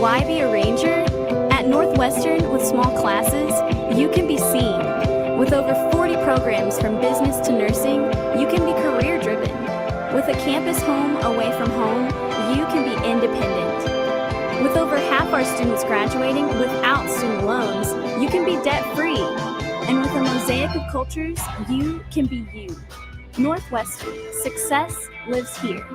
Why be a ranger? At Northwestern, with small classes, you can be seen. With over 40 programs from business to nursing, you can be career-driven. With a campus home away from home, you can be independent. With over half our students graduating without student loans, you can be debt-free. And with a mosaic of cultures, you can be you. Northwestern, success lives here.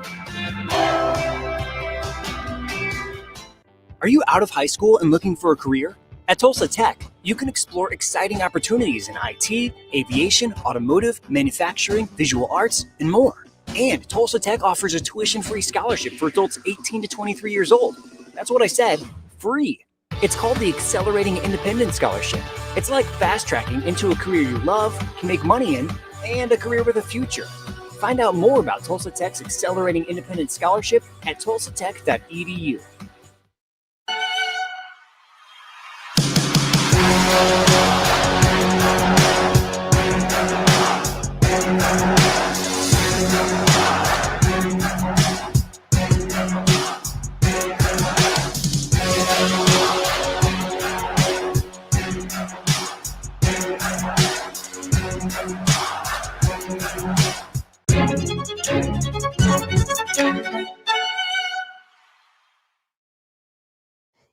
Are you out of high school and looking for a career? At Tulsa Tech, you can explore exciting opportunities in IT, aviation, automotive, manufacturing, visual arts, and more. And Tulsa Tech offers a tuition-free scholarship for adults 18 to 23 years old. That's what I said, free. It's called the Accelerating Independence Scholarship. It's like fast-tracking into a career you love, can make money in, and a career with a future. Find out more about Tulsa Tech's Accelerating Independence Scholarship at tulsatech.edu.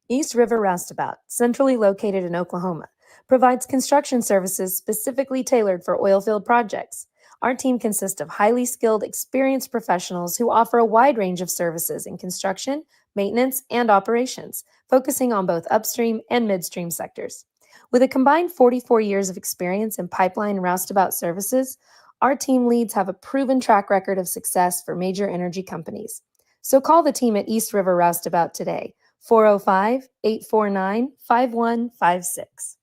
East River Roustabout, centrally located in Oklahoma, provides construction services specifically tailored for oilfield projects. Our team consists of highly skilled, experienced professionals who offer a wide range of services in construction, maintenance, and operations, focusing on both upstream and midstream sectors. With a combined 44 years of experience in pipeline and roustabout services, our team leads have a proven track record of success for major energy companies. So call the team at East River Roustabout today, 405-849-5156.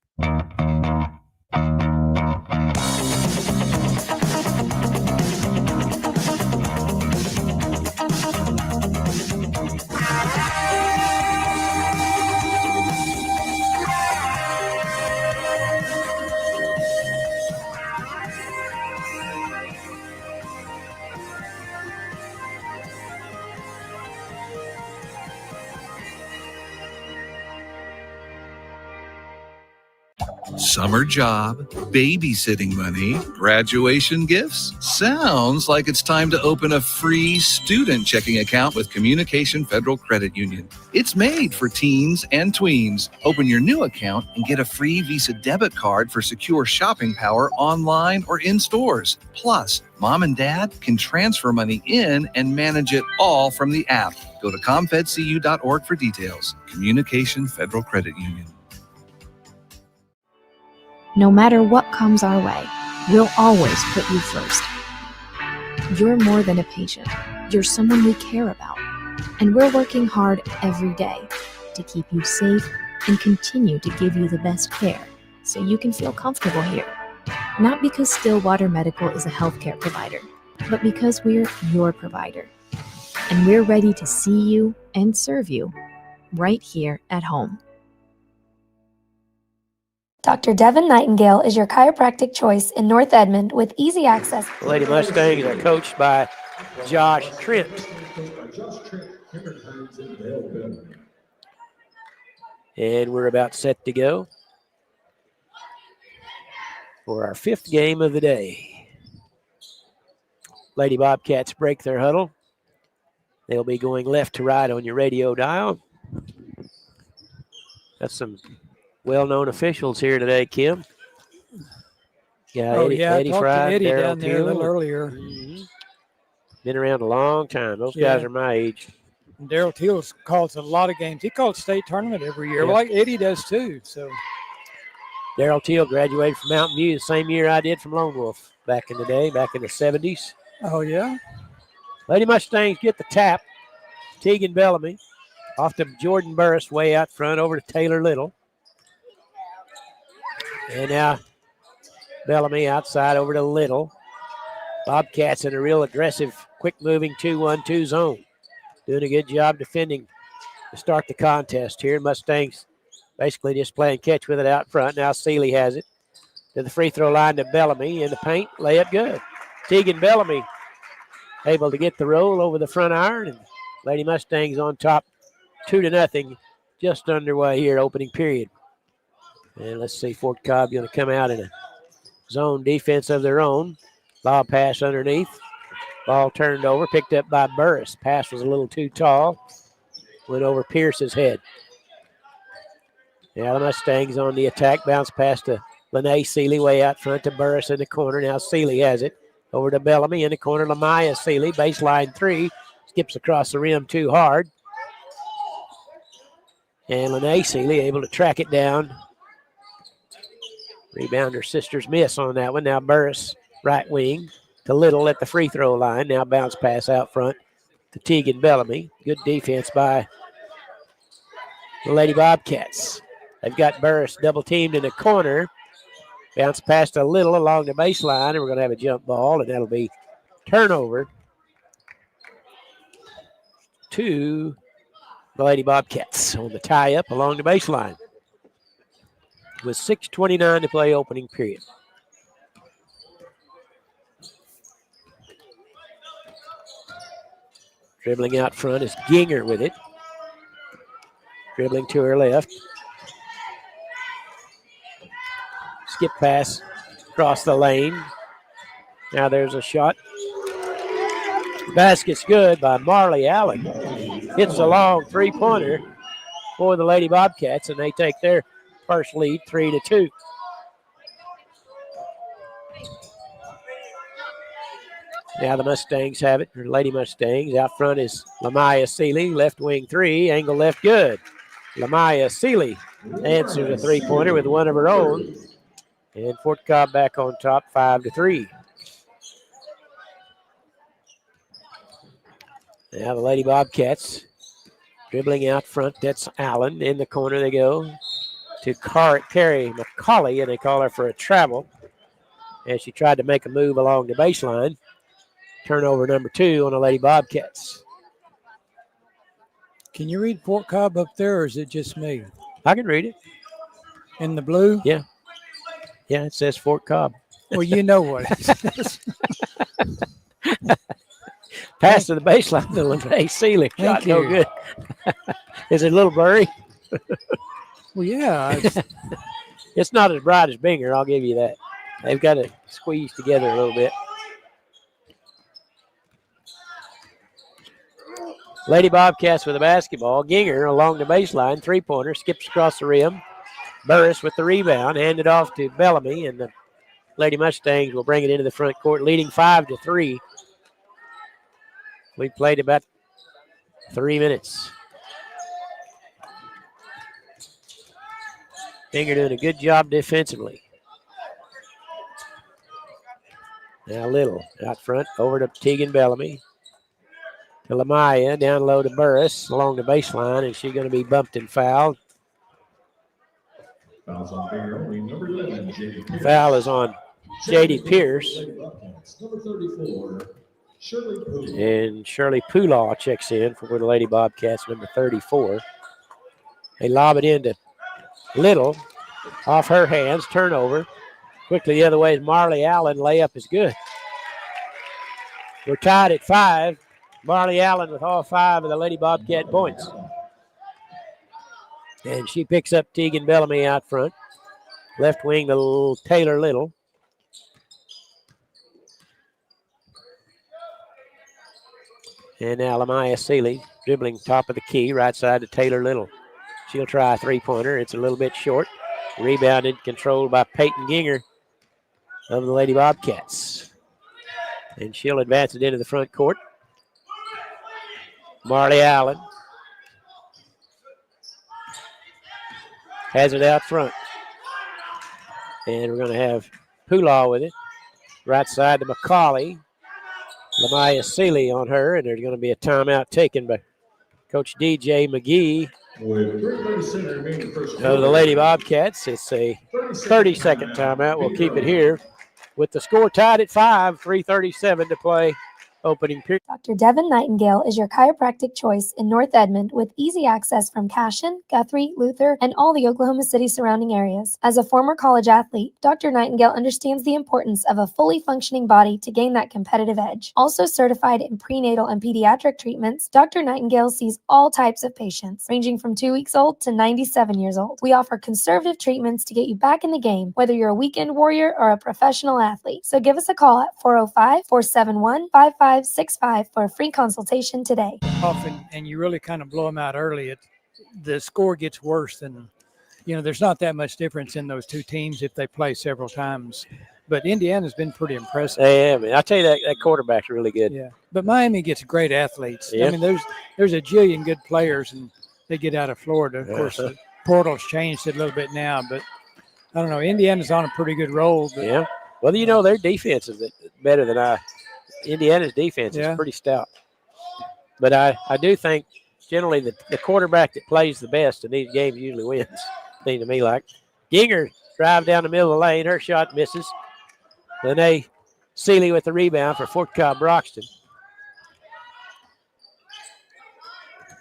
Summer job, babysitting money, graduation gifts. Sounds like it's time to open a free student checking account with Communication Federal Credit Union. It's made for teens and tweens. Open your new account and get a free Visa debit card for secure shopping power online or in stores. Plus, mom and dad can transfer money in and manage it all from the app. Go to comfedcu.org for details. Communication Federal Credit Union. No matter what comes our way, we'll always put you first. You're more than a patient. You're someone we care about. And we're working hard every day to keep you safe and continue to give you the best care so you can feel comfortable here. Not because Stillwater Medical is a healthcare provider, but because we're your provider. And we're ready to see you and serve you right here at home. Dr. Devin Nightingale is your chiropractic choice in North Edmond with easy access. The Lady Mustangs are coached by Josh Trent. And we're about set to go for our fifth game of the day. Lady Bobcats break their huddle. They'll be going left to right on your radio dial. That's some well-known officials here today, Kim. Yeah, Eddie Fry, Eddie Darryl down there a little Teal. earlier. Mm-hmm. Been around a long time. Those guys are my age. Darryl Teal calls a lot of games. He calls state tournament every year, like Eddie does too. So Darryl Teal graduated from Mountain View the same year I did from Lone Wolf back in the day, back in the 70s. Oh, yeah? Lady Mustangs get the tap. Tegan Bellamy off to Jordan Burris way out front over to Taylor Little. And now Bellamy outside over to Little. Bobcats in a real aggressive, quick-moving 2-1-2 zone. Doing a good job defending to start the contest here. Mustangs basically just playing catch with it out front. Now Seeley has it to the free throw line to Bellamy in the paint. Layup good. Tegan Bellamy able to get the roll over the front iron. And Lady Mustangs on top 2-0 just underway here, opening period. And let's see, Fort Cobb going to come out in a zone defense of their own. Lob pass underneath. Ball turned over, picked up by Burris. Pass was a little too tall. Went over Pierce's head. Now the Mustangs on the attack. Bounce pass to Lene Seeley way out front to Burris in the corner. Now Seeley has it. Over to Bellamy in the corner. Lamaya Seeley, baseline 3. Skips across the rim too hard. And Lene Seeley able to track it down. Rebound, her sisters miss on that one. Now Burris, right wing to Little at the free throw line. Now bounce pass out front to Teagan Bellamy. Good defense by the Lady Bobcats. They've got Burris double teamed in the corner. Bounce pass to Little along the baseline, and we're going to have a jump ball, and that'll be turnover to the Lady Bobcats on the tie-up along the baseline. With 6:29 to play, opening period. Dribbling out front is Ginger with it. Dribbling to her left. Skip pass across the lane. Now there's a shot. Basket's good by Marley Allen. Hits a long three-pointer for the Lady Bobcats, and they take their first lead 3-2. Now the Mustangs have it, or Lady Mustangs. Out front is Lamaya Seeley, left wing 3, angle left good. Lamaya Seeley answers a three-pointer with one of her own. And Fort Cobb back on top, 5-3. Now the Lady Bobcats dribbling out front. That's Allen. In the corner they go to Carrie McCauley, and they call her for a travel. And she tried to make a move along the baseline. Turnover number 2 on the Lady Bobcats. Can you read Fort Cobb up there, or is it just me? I can read it. In the blue? Yeah. Yeah, it says Fort Cobb. Well, you know what it says. Pass to the baseline to Lene Seeley. Shot Thank no you. good. Is it a little blurry? Well, yeah. It's not as bright as Binger, I'll give you that. They've got to squeeze together a little bit. Lady Bobcats with the basketball. Ginger along the baseline, three-pointer, skips across the rim. Burris with the rebound, handed off to Bellamy, and the Lady Mustangs will bring it into the front court, leading 5-3. We played about 3 minutes. Ginger doing a good job defensively. Now Little out front, over to Teagan Bellamy. To Lamaya, down low to Burris along the baseline, and she's going to be bumped and fouled. Foul is on J.D. Pierce. And Shirley Poolaw checks in for the Lady Bobcats, number 34. They lob it into Little. Off her hands, turnover. Quickly the other way is Marley Allen. Layup is good. We're tied at 5. Marley Allen with all 5 of the Lady Bobcat points. And she picks up Teagan Bellamy out front. Left wing to Taylor Little. And now Lamaya Seeley dribbling top of the key, right side to Taylor Little. She'll try a three-pointer. It's a little bit short. Rebounded, controlled by Peyton Ginger of the Lady Bobcats. And she'll advance it into the front court. Marley Allen has it out front. And we're going to have Poolaw with it. Right side to McCauley. Lamaya Seeley on her, and there's going to be a timeout taken by Coach DJ McGee of the Lady Bobcats. It's a 30-second timeout. We'll keep it here with the score tied at 5, 3:37 to play opening period. Dr. Devin Nightingale is your chiropractic choice in North Edmond with easy access from Cashion, Guthrie, Luther, and all the Oklahoma City surrounding areas. As a former college athlete, Dr. Nightingale understands the importance of a fully functioning body to gain that competitive edge. Also certified in prenatal and pediatric treatments, Dr. Nightingale sees all types of patients, ranging from 2 weeks old to 97 years old. We offer conservative treatments to get you back in the game, whether you're a weekend warrior or a professional athlete. So give us a call at 405-471-5565 for a free consultation today. Often, and you really kind of blow them out early, the score gets worse than, there's not that much difference in those two teams if they play several times. But Indiana's been pretty impressive. Yeah, man. I tell you, that quarterback's really good. Yeah, but Miami gets great athletes. Yeah. I mean, there's a jillion good players, and they get out of Florida. Of course, the portal's changed it a little bit now, but I don't know. Indiana's on a pretty good roll. But, yeah. Well, their defense is better than Indiana's defense is pretty stout. But I do think generally the quarterback that plays the best in these games usually wins. Seems to me like. Ginger drive down the middle of the lane. Her shot misses. Lene Seeley with the rebound for Fort Cobb Broxton.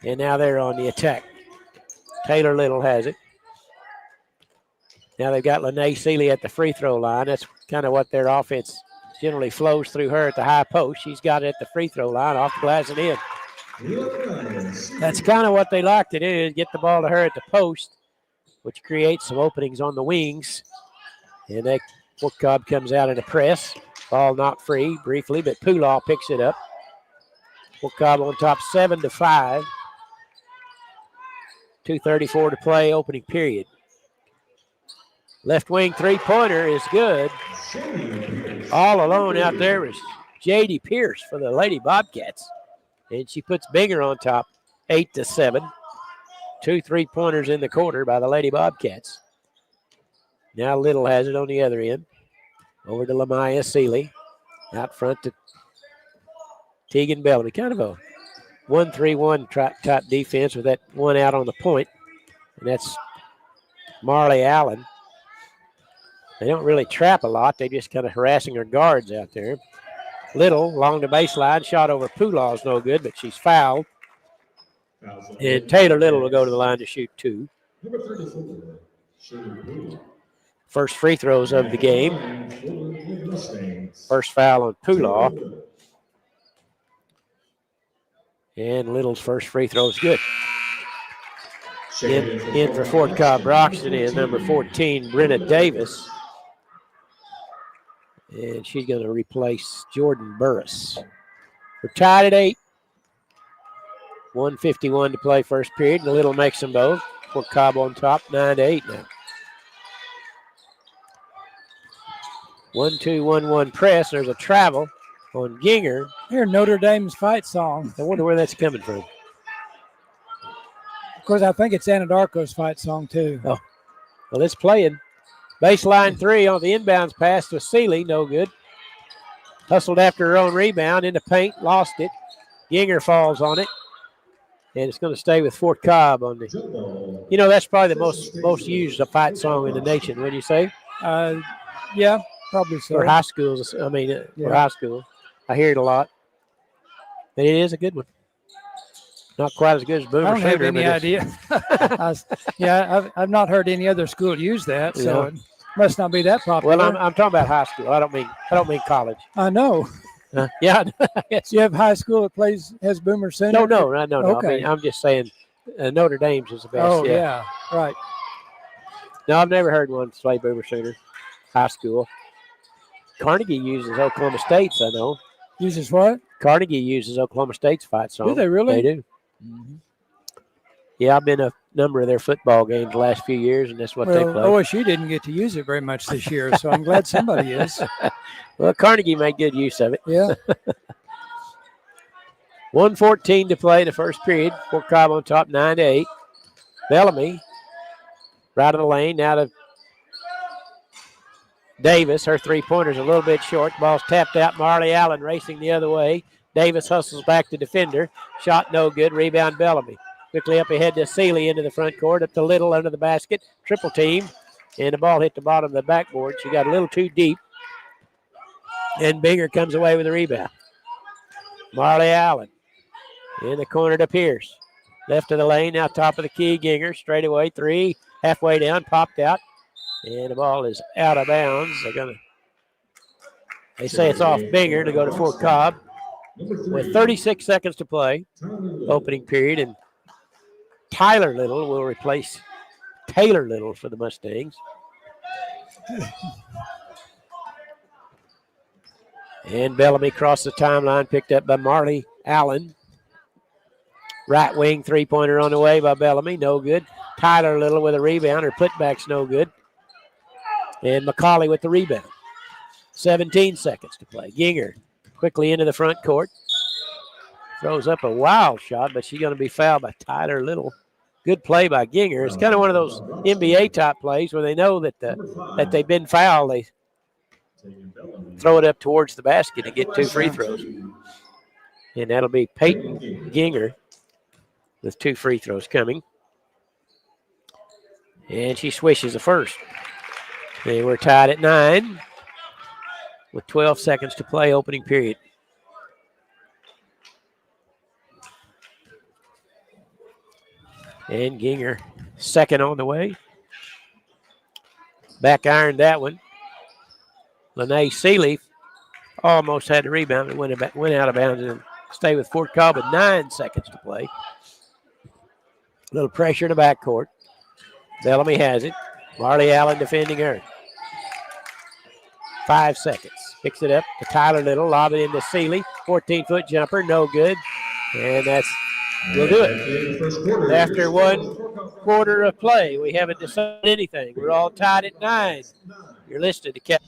And now they're on the attack. Taylor Little has it. Now they've got Lene Seeley at the free throw line. That's kind of what their offense generally flows through her at the high post. She's got it at the free throw line, off the glass and in. That's kind of what they like to do, is get the ball to her at the post, which creates some openings on the wings. And Fort Cobb comes out in a press. Ball not free briefly, but Pulaw picks it up. Fort Cobb on top 7-5. 2:34 to play, opening period. Left wing three-pointer is good. All alone out there was J.D. Pierce for the Lady Bobcats. And she puts Binger on top, 8-7. 2 3-pointers in the quarter by the Lady Bobcats. Now Little has it on the other end. Over to Lamaya Seeley. Out front to Tegan Bellamy. Kind of a 1-3-1 type defense with that one out on the point. And that's Marley Allen. They don't really trap a lot. They're just kind of harassing her guards out there. Little along the baseline. Shot over Pulaw's no good, but she's fouled. And Taylor Little will go to the line to shoot 2. First free throws of the game. First foul on Pulaw. And Little's first free throw is good. In for Fort Cobb Broxton is number 14, Brenna Davis. And she's going to replace Jordan Burris. We're tied at 8. 1:51 to play first period. And Little makes them both. Fort Cobb on top, 9-8 now. 1-2-1-1 press. There's a travel on Ginger. Hear Notre Dame's fight song. I wonder where that's coming from. Of course, I think it's Anadarko's fight song, too. Oh, well, it's playing. Baseline 3 on the inbounds pass to Seeley. No good. Hustled after her own rebound in the paint. Lost it. Ginger falls on it. And it's going to stay with Fort Cobb on the. That's probably the most used fight song in the nation. What do you say? Yeah, probably so. For high schools. For high school. I hear it a lot. But it is a good one. Not quite as good as Boomer I don't have Sooner, any idea. I've not heard any other school use that, so it must not be that popular. Well, I'm talking about high school. I don't mean college. I know. Yeah. You have high school that has Boomer Sooner? No. Okay. I'm just saying Notre Dame's is the best. Oh, yeah, right. No, I've never heard one play Boomer Sooner. High school. Carnegie uses Oklahoma State's, I know. Uses what? Carnegie uses Oklahoma State's fight song. Do they really? They do. Mm-hmm. Yeah, I've been to a number of their football games the last few years, and that's what they play. OSU didn't get to use it very much this year, so I'm glad somebody is. Well, Carnegie made good use of it. Yeah. 1:14 to play the first period. Fort Cobb on top, 9-8. Bellamy, right of the lane, now to Davis. Her three-pointer's a little bit short. Ball's tapped out. Marley Allen racing the other way. Davis hustles back to defender. Shot no good. Rebound Bellamy. Quickly up ahead to Seeley into the front court. Up to Little under the basket. Triple team. And the ball hit the bottom of the backboard. She got a little too deep. And Binger comes away with the rebound. Marley Allen in the corner to Pierce. Left of the lane, now top of the key. Ginger straight away, 3, halfway down, popped out. And the ball is out of bounds. They say it's off Binger to go to Fort Cobb with 36 seconds to play, opening period. And Tyler Little will replace Taylor Little for the Mustangs. And Bellamy crossed the timeline, picked up by Marley Allen. Right wing three-pointer on the way by Bellamy, no good. Tyler Little with a rebound. Her putback's no good. And McCauley with the rebound. 17 seconds to play. Ginger quickly into the front court. Throws up a wild shot, but she's going to be fouled by Tyler Little. Good play by Ginger. It's kind of one of those NBA-type plays where they know that they've been fouled. They throw it up towards the basket and get 2 free throws. And that'll be Peyton Ginger with 2 free throws coming. And she swishes the first. They were tied at 9 with 12 seconds to play, opening period. And Ginger second on the way. Back ironed that one. Lene Seeley almost had the rebound and went out of bounds and stay with Fort Cobb with 9 seconds to play. A little pressure in the backcourt. Bellamy has it. Marley Allen defending her. 5 seconds. Picks it up to Tyler Little. Lob it into Seeley. 14-foot jumper. No good. And we'll do it. After 1 quarter of play, we haven't decided anything. We're all tied at 9. You're listed to catch.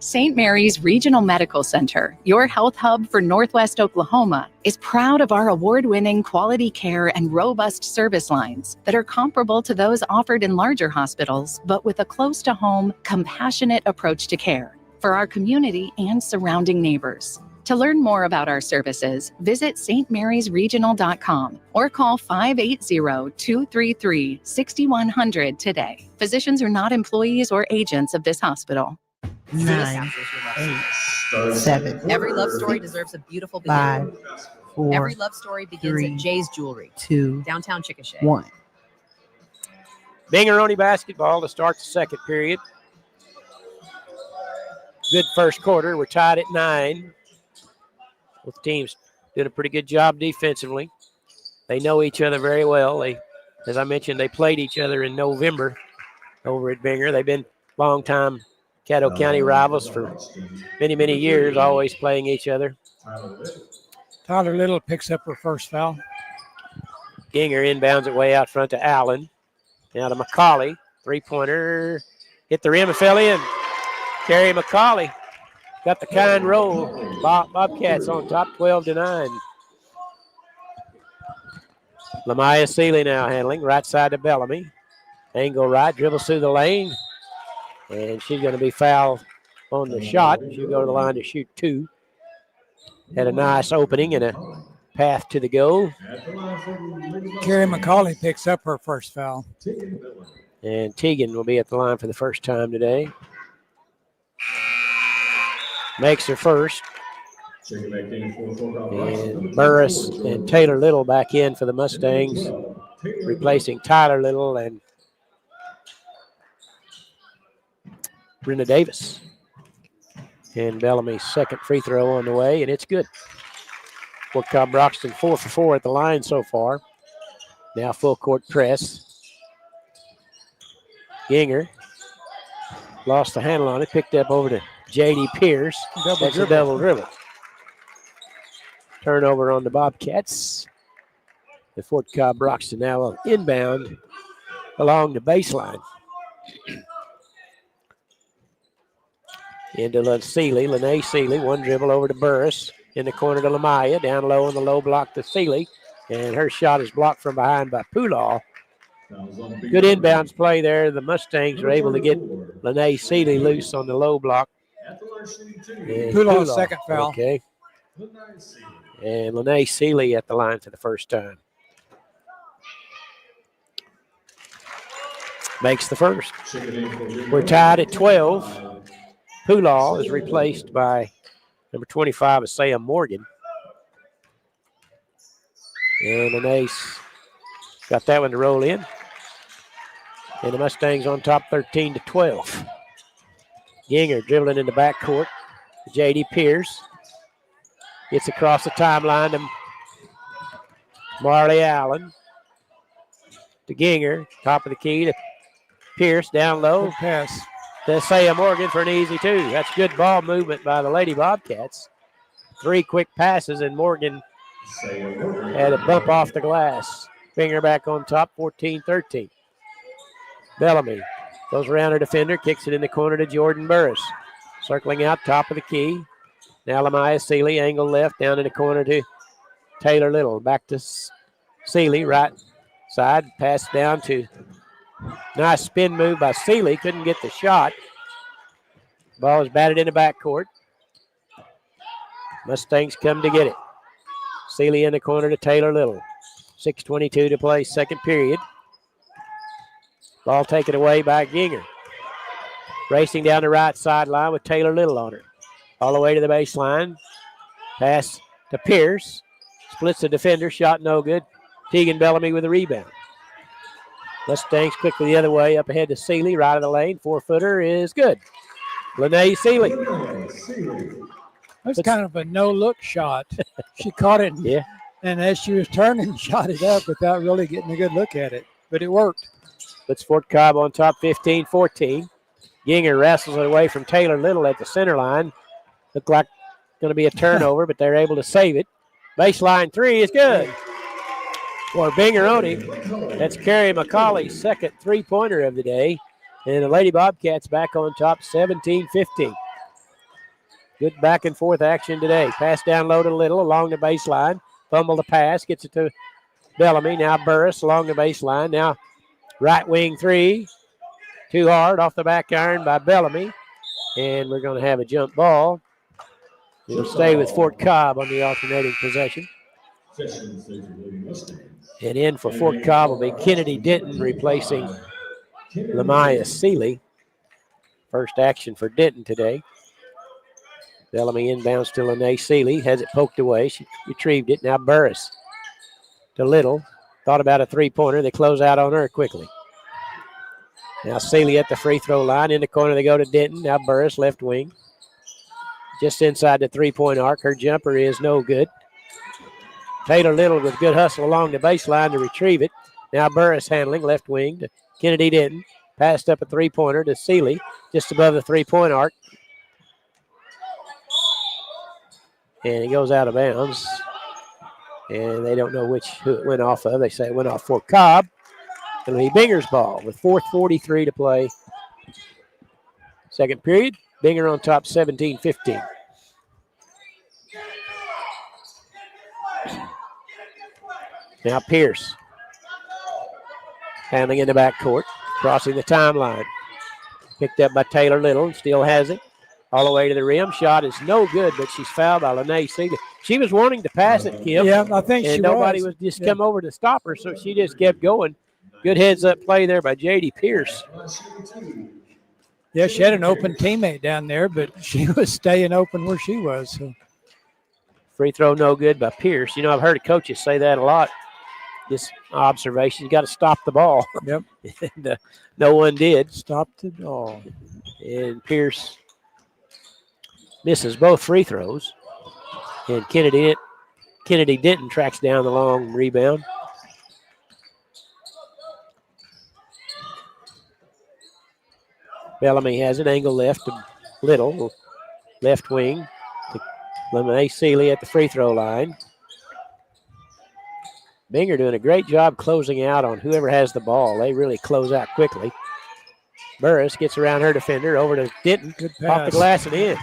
St. Mary's Regional Medical Center, your health hub for Northwest Oklahoma, is proud of our award-winning quality care and robust service lines that are comparable to those offered in larger hospitals, but with a close-to-home, compassionate approach to care for our community and surrounding neighbors. To learn more about our services, visit stmarysregional.com or call 580-233-6100 today. Physicians are not employees or agents of this hospital. 9, 8, 7. Every love story deserves a beautiful beginning. 5, 4. Every love story begins 3, at Jay's Jewelry, 2, downtown Chickasha. 1. Bingeroni basketball to start the second period. Good first quarter. We're tied at 9. Both teams did a pretty good job defensively. They know each other very well. As I mentioned, they played each other in November over at Binger. They've been long-time Caddo County rivals for many, many years, always playing each other. Tyler Little picks up her first foul. Ginger inbounds it way out front to Allen. Now to McCauley. Three-pointer. Hit the rim and fell in. Kerry McCauley got the kind roll. Bobcats on top, 12-9. Lamaya Seeley now handling. Right side to Bellamy. Angle right, dribbles through the lane. And she's going to be fouled on the shot. She'll go to the line to shoot 2. Had a nice opening and a path to the goal. Kerry McCauley picks up her first foul. And Teagan will be at the line for the first time today. Makes her first. And Burris and Taylor Little back in for the Mustangs, replacing Tyler Little and Brenna Davis. And Bellamy's second free throw on the way, and it's good. Fort Cobb Broxton 4 for 4 at the line so far. Now full court press. Ginger lost the handle on it, picked up over to J.D. Pierce. That's a double dribble. Turnover on the Bobcats. The Fort Cobb Broxton now will inbound along the baseline. Into Lene Seeley. One dribble over to Burris. in the corner to Lamaya. Down low on the low block to Seeley. And her shot is blocked from behind by Pulaw. Good inbounds play there. The Mustangs are able to get Lene Seeley loose on the low block. Pulaw's second foul. Okay. And Lene Seeley at the line for the first time. Makes the first. We're tied at 12. Pulaw is replaced by number 25, Isaiah Morgan. And Lene's got that one to roll in. And the Mustangs on top 13-12. Ginger dribbling in the backcourt. J.D. Pierce gets across the timeline to Marley Allen. To Ginger, top of the key to Pierce, down low. Good pass. To Isaiah Morgan for an easy two. That's good ball movement by the Lady Bobcats. 3 quick passes, and Morgan had a bump off the glass. Finger back on top, 14-13. Bellamy goes around her defender, kicks it in the corner to Jordan Burris. Circling out, top of the key. Now Lamaya Seeley, angle left, down in the corner to Taylor Little. Back to Seeley, right side. Pass down to nice spin move by Seeley. Couldn't get the shot. Ball is batted in the backcourt. Mustangs come to get it. Seeley in the corner to Taylor Little. 6:22 to play, second period. Ball taken away by Ginger. Racing down the right sideline with Taylor Little on her. All the way to the baseline. Pass to Pierce. Splits the defender. Shot no good. Tegan Bellamy with a rebound. Mustangs quickly the other way. Up ahead to Seeley. Right of the lane. 4-footer is good. Lene Seeley. That's kind of a no-look shot. She caught it. Yeah. And as she was turning, shot it up without really getting a good look at it. But it worked. Puts Fort Cobb on top 15-14. Ginger wrestles it away from Taylor Little at the center line. Looked like going to be a turnover, but they're able to save it. Baseline three is good for Bingeroni. That's Carrie McCauley's second three-pointer of the day. And the Lady Bobcats back on top 17-15. Good back and forth action today. Pass down low to Little along the baseline. Fumble the pass, gets it to Bellamy. Now Burris along the baseline. Now right wing three. Too hard off the back iron by Bellamy. And we're going to have a jump ball. It'll stay with Fort Cobb on the alternating possession. And in for Fort Cobb will be Kennedy Denton replacing Lamaya Seeley. First action for Denton today. Bellamy inbounds to Lene Seeley. Has it poked away. She retrieved it. Now Burris to Little. Thought about a three-pointer. They close out on her quickly. Now Seeley at the free throw line. In the corner they go to Denton. Now Burris left wing. Just inside the three-point arc. Her jumper is no good. Taylor Little with good hustle along the baseline to retrieve it. Now Burris handling left wing to Kennedy Denton. Passed up a three-pointer to Seeley just above the three-point arc. And it goes out of bounds. And they don't know who it went off of. They say it went off Fort Cobb. It'll be Binger's ball with 4:43 to play. Second period. Binger on top 17-15. Now Pierce. Handling in the backcourt. Crossing the timeline. Picked up by Taylor Little. Still has it. All the way to the rim. Shot is no good, but she's fouled by Lene Seeley. She was wanting to pass it, Kim. Yeah, I think she was. And nobody was just come over to stop her, so she just kept going. Good heads-up play there by J.D. Pierce. Yeah, she had an open teammate down there, but she was staying open where she was. So. Free throw no good by Pierce. You know, I've heard coaches say that a lot. This observation, you got to stop the ball. Yep. And no one did. Stopped the ball. And Pierce misses both free throws. And Kennedy Denton tracks down the long rebound. Bellamy has it, angle left to Little, left wing to Lene Seeley at the free throw line. Binger doing a great job closing out on whoever has the ball. They really close out quickly. Burris gets around her defender, over to Denton, Good off the pass. glass and in.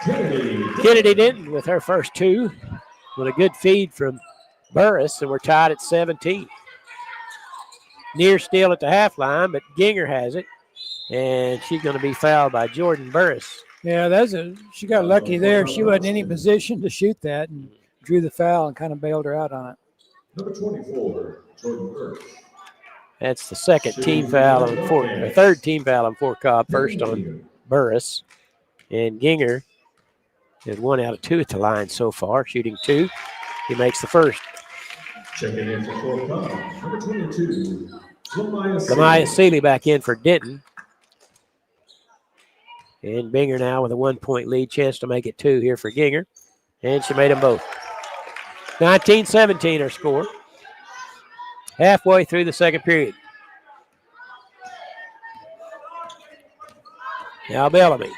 Kennedy Denton with her first two with a good feed from Burris, and we're tied at 17. Near still at the half line, but Ginger has it, and she's going to be fouled by Jordan Burris. Yeah, she got lucky there. She wasn't in any position to shoot that and drew the foul and kind of bailed her out on it. Number 24, Jordan Burris. That's the second team foul on third team foul on Fort Cobb, first on Burris. And Ginger is 1 out of 2 at the line so far, shooting 2. He makes the first. Checking in for Fort Cobb, number 22, Lamaya Seeley back in for Denton. And Ginger now with a 1-point lead, chance to make it 2 here for Ginger. And she made them both. 19-17 our score. Halfway through the second period. Now Bellamy.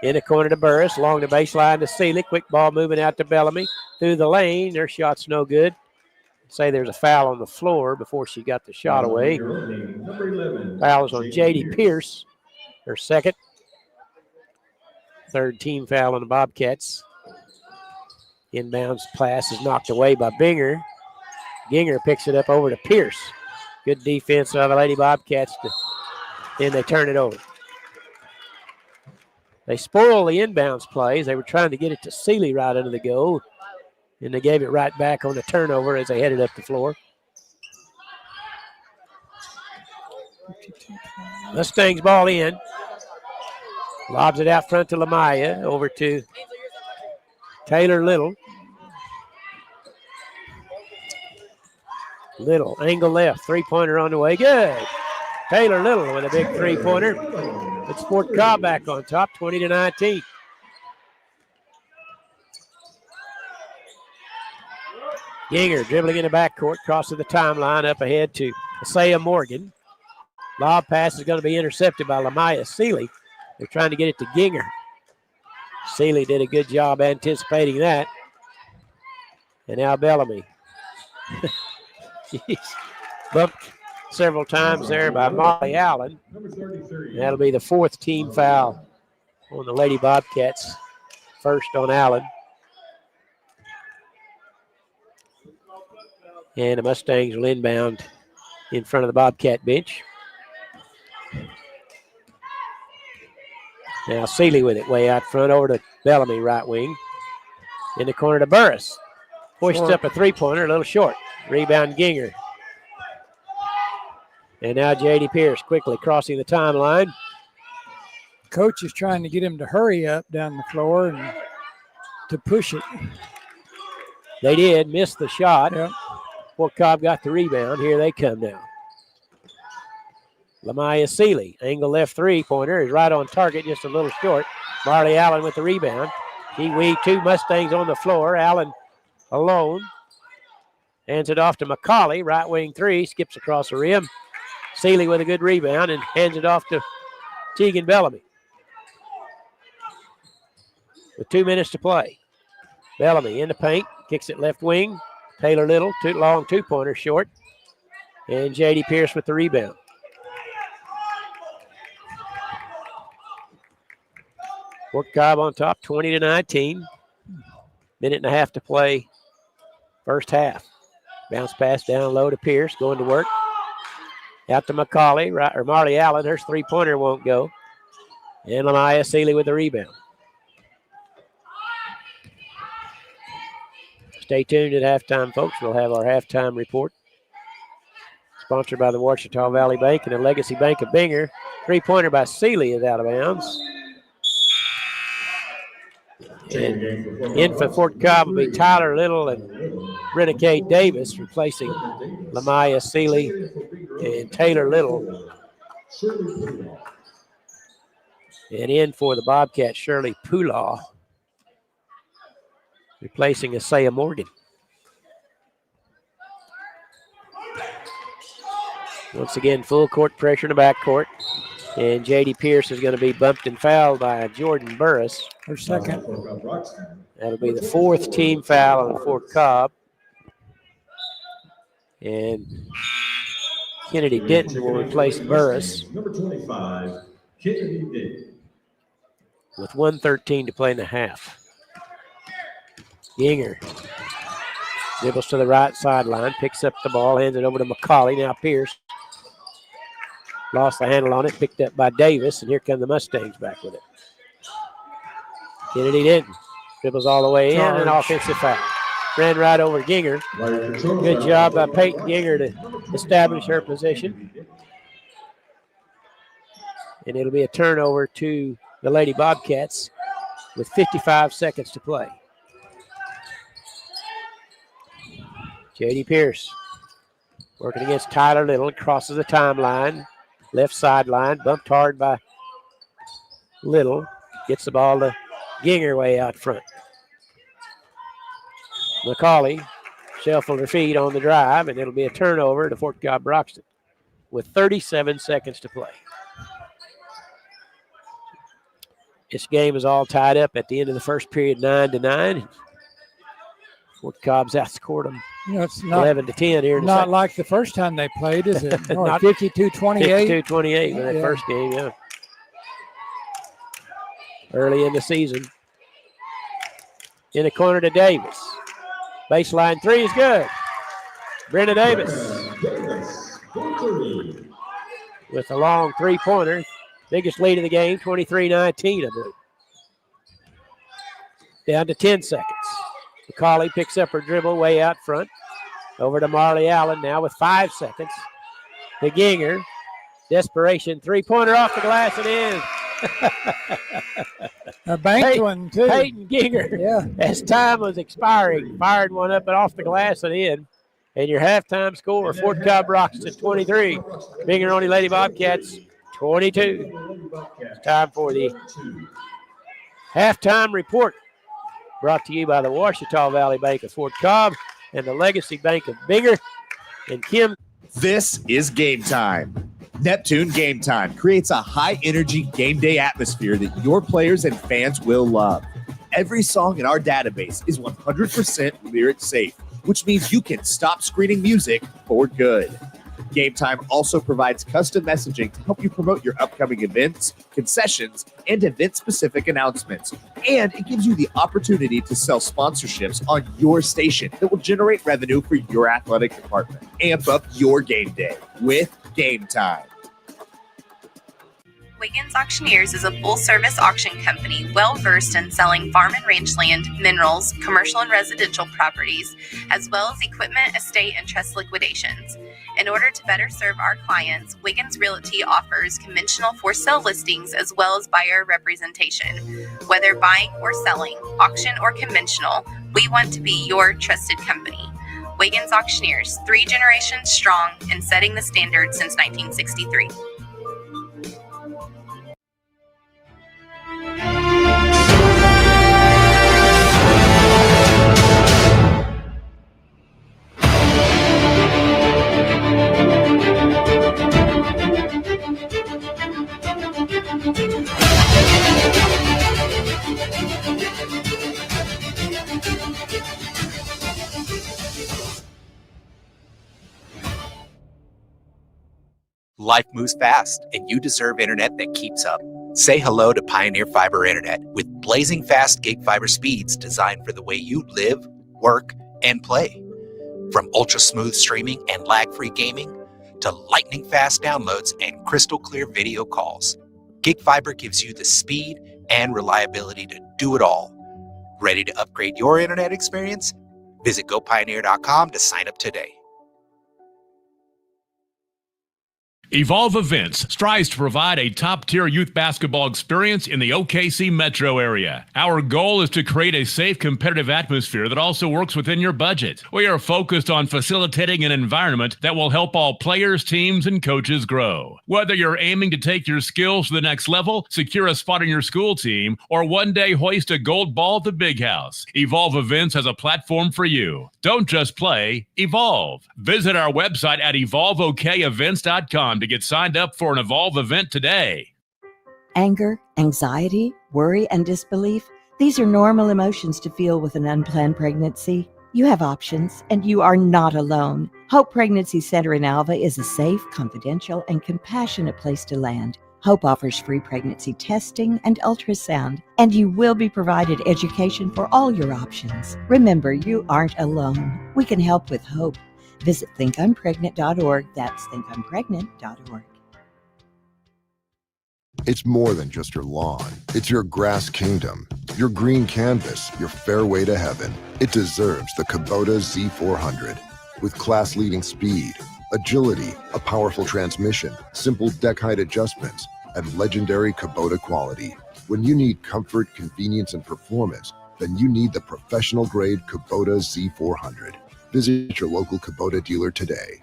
In the corner to Burris, along the baseline to Seeley. Quick ball moving out to Bellamy. Through the lane, their shot's no good. Say there's a foul on the floor before she got the shot away. Fouls on J.D. Pierce, her second. Third team foul on the Bobcats. Inbounds pass is knocked away by Binger. Ginger picks it up over to Pierce. Good defense by the Lady Bobcats. Then they turn it over. They spoil the inbounds plays. They were trying to get it to Seeley right under the goal, and they gave it right back on the turnover as they headed up the floor. Mustangs ball in. Lobs it out front to Lamaya. Over to Taylor Little. Little, angle left, three-pointer on the way. Good. Taylor Little with a big three-pointer. It's Fort Cobb back on top, 20-19. Ginger dribbling in the backcourt, crosses the timeline up ahead to Asaya Morgan. Lob pass is going to be intercepted by Lamaya Seeley. They're trying to get it to Ginger. Seeley did a good job anticipating that. And now Bellamy. Jeez. Bumped several times there by Molly Allen. That'll be the fourth team foul on the Lady Bobcats. First on Allen. And the Mustangs will inbound in front of the Bobcat bench. Now Seeley with it way out front over to Bellamy, right wing. In the corner to Burris. Pushed up a three-pointer, a little short. Rebound Ginger. And now J.D. Pierce quickly crossing the timeline. Coach is trying to get him to hurry up down the floor and to push it. They did, missed the shot. Yep. Fort Cobb got the rebound. Here they come now. Lamaya Seeley, angle left three-pointer, is right on target, just a little short. Marley Allen with the rebound. He weaved two Mustangs on the floor. Allen alone. Hands it off to McCauley, right wing three, skips across the rim. Seeley with a good rebound and hands it off to Tegan Bellamy. With 2 minutes to play. Bellamy in the paint, kicks it left wing. Taylor Little, long two-pointer short. And J.D. Pierce with the rebound. Fort Cobb on top, 20-19. Minute and a half to play first half. Bounce pass down low to Pierce, going to work. Out to McCauley, or Marley Allen. Her three-pointer won't go. And Lamaya Seeley with the rebound. Stay tuned at halftime, folks. We'll have our halftime report. Sponsored by the Ouachita Valley Bank and the Legacy Bank of Binger. Three-pointer by Seeley is out of bounds. And in for Fort Cobb will be Tyler Little and Renegade Davis, replacing Lamaya Seeley and Taylor Little. And in for the Bobcats, Shirley Pulaw, replacing Asaya Morgan. Once again, full court pressure in the backcourt. And J.D. Pierce is going to be bumped and fouled by Jordan Burris. Her second. That'll be the fourth team foul on Fort Cobb. And Kennedy Denton will replace Burris. Number 25, Kennedy Denton. with 1:13 to play in the half. Ginger dribbles to the right sideline, picks up the ball, hands it over to McCauley. Now Pierce lost the handle on it, picked up by Davis, and here come the Mustangs back with it. Kennedy didn't. Dribbles all the way in, and offensive foul. Ran right over Ginger. Good job by Peyton Ginger to establish her position. And it'll be a turnover to the Lady Bobcats with 55 seconds to play. J.D. Pierce working against Tyler Little, crosses the timeline, left sideline, bumped hard by Little, gets the ball to Ginger way out front. McCauley shuffled her feet on the drive, and it'll be a turnover to Fort Cobb Broxton with 37 seconds to play. This game is all tied up at the end of the first period, 9-9. Fort Cobb's outscored them it's not 11-10 here. Not like the first time they played, is it? 52-28. 52-28 with that first game, yeah. Early in the season. In the corner to Davis. Baseline three is good. Brenda Davis with a long three-pointer. Biggest lead of the game, 23-19, I believe. Down to 10 seconds. McCauley picks up her dribble way out front. Over to Marley Allen now with 5 seconds. To Ginger. Desperation three-pointer off the glass and in. A banked one, too. Peyton Ginger, as time was expiring, fired one up and off the glass and in. And your halftime score, Fort Cobb Broxton 23. Bingeroni Lady Bobcats 22. It's time for the halftime report. Brought to you by the Ouachita Valley Bank of Fort Cobb and the Legacy Bank of Binger and Kim. This is Game Time. Neptune Game Time creates a high-energy game day atmosphere that your players and fans will love. Every song in our database is 100% lyric safe, which means you can stop screening music for good. Game Time also provides custom messaging to help you promote your upcoming events, concessions, and event-specific announcements. And it gives you the opportunity to sell sponsorships on your station that will generate revenue for your athletic department. Amp up your game day with Game Time. Wiggins Auctioneers is a full-service auction company well-versed in selling farm and ranch land, minerals, commercial and residential properties, as well as equipment, estate, and trust liquidations. In order to better serve our clients, Wiggins Realty offers conventional for-sale listings as well as buyer representation. Whether buying or selling, auction or conventional, we want to be your trusted company. Wiggins Auctioneers, 3 generations strong and setting the standard since 1963. Life moves fast, and you deserve internet that keeps up. Say hello to Pioneer Fiber Internet with blazing fast gig fiber speeds designed for the way you live, work, and play. From ultra-smooth streaming and lag-free gaming to lightning-fast downloads and crystal-clear video calls, Gig Fiber gives you the speed and reliability to do it all. Ready to upgrade your internet experience? Visit gopioneer.com to sign up today. Evolve Events strives to provide a top-tier youth basketball experience in the OKC metro area. Our goal is to create a safe, competitive atmosphere that also works within your budget. We are focused on facilitating an environment that will help all players, teams, and coaches grow. Whether you're aiming to take your skills to the next level, secure a spot on your school team, or one day hoist a gold ball at the big house, Evolve Events has a platform for you. Don't just play, evolve. Visit our website at evolveokevents.com to get signed up for an Evolve event today. Anger, anxiety, worry, and disbelief, these are normal emotions to feel with an unplanned pregnancy. You have options, and you are not alone. Hope Pregnancy Center in Alva is a safe, confidential, and compassionate place to land. Hope offers free pregnancy testing and ultrasound, and you will be provided education for all your options. Remember, you aren't alone. We can help with hope. Visit thinkimpregnant.org. That's thinkimpregnant.org. It's more than just your lawn. It's your grass kingdom, your green canvas, your fairway to heaven. It deserves the Kubota Z400. With class-leading speed, agility, a powerful transmission, simple deck height adjustments, and legendary Kubota quality. When you need comfort, convenience, and performance, then you need the professional-grade Kubota Z400. Visit your local Kubota dealer today.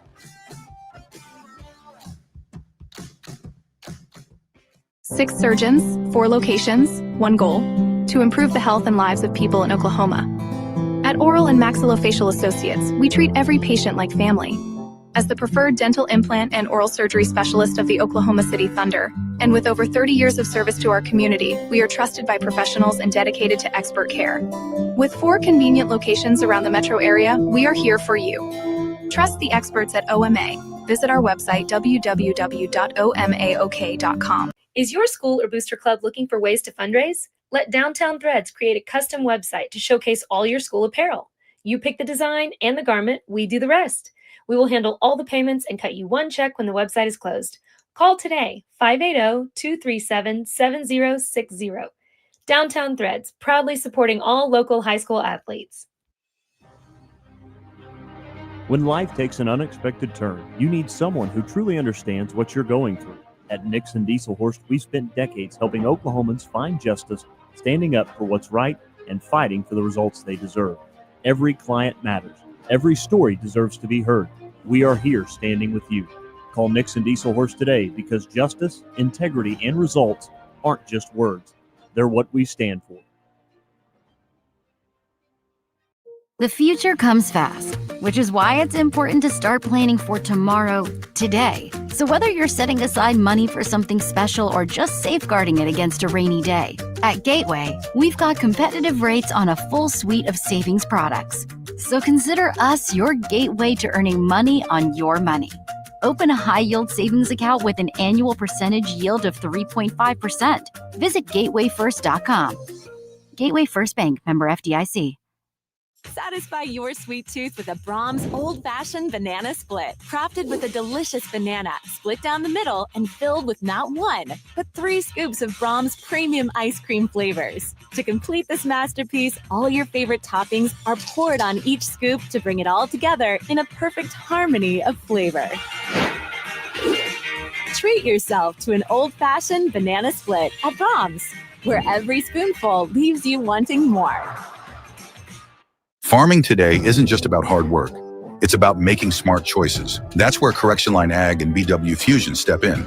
Six surgeons, 4 locations, 1 goal: to improve the health and lives of people in Oklahoma. At Oral and Maxillofacial Associates, we treat every patient like family. As the preferred dental implant and oral surgery specialist of the Oklahoma City Thunder, and with over 30 years of service to our community, we are trusted by professionals and dedicated to expert care. With 4 convenient locations around the metro area, we are here for you. Trust the experts at OMA. Visit our website, www.omaok.com. Is your school or booster club looking for ways to fundraise? Let Downtown Threads create a custom website to showcase all your school apparel. You pick the design and the garment, we do the rest. We will handle all the payments and cut you one check when the website is closed. Call today, 580-237-7060. Downtown Threads, proudly supporting all local high school athletes. When life takes an unexpected turn, you need someone who truly understands what you're going through. At Nixon Dieselhorst, we've spent decades helping Oklahomans find justice, standing up for what's right, and fighting for the results they deserve. Every client matters. Every story deserves to be heard. We are here standing with you. Call Nixon Dieselhorst today because justice, integrity, and results aren't just words. They're what we stand for. The future comes fast, which is why it's important to start planning for tomorrow, today. So whether you're setting aside money for something special or just safeguarding it against a rainy day, at Gateway, we've got competitive rates on a full suite of savings products. So consider us your gateway to earning money on your money. Open a high-yield savings account with an annual percentage yield of 3.5%. Visit gatewayfirst.com. Gateway First Bank, member FDIC. Satisfy your sweet tooth with a Brahms old-fashioned banana split. Crafted with a delicious banana, split down the middle and filled with not 1, but 3 scoops of Brahms premium ice cream flavors. To complete this masterpiece, all your favorite toppings are poured on each scoop to bring it all together in a perfect harmony of flavor. Treat yourself to an old-fashioned banana split at Brahms, where every spoonful leaves you wanting more. Farming today isn't just about hard work. It's about making smart choices. That's where Correction Line Ag and BW Fusion step in.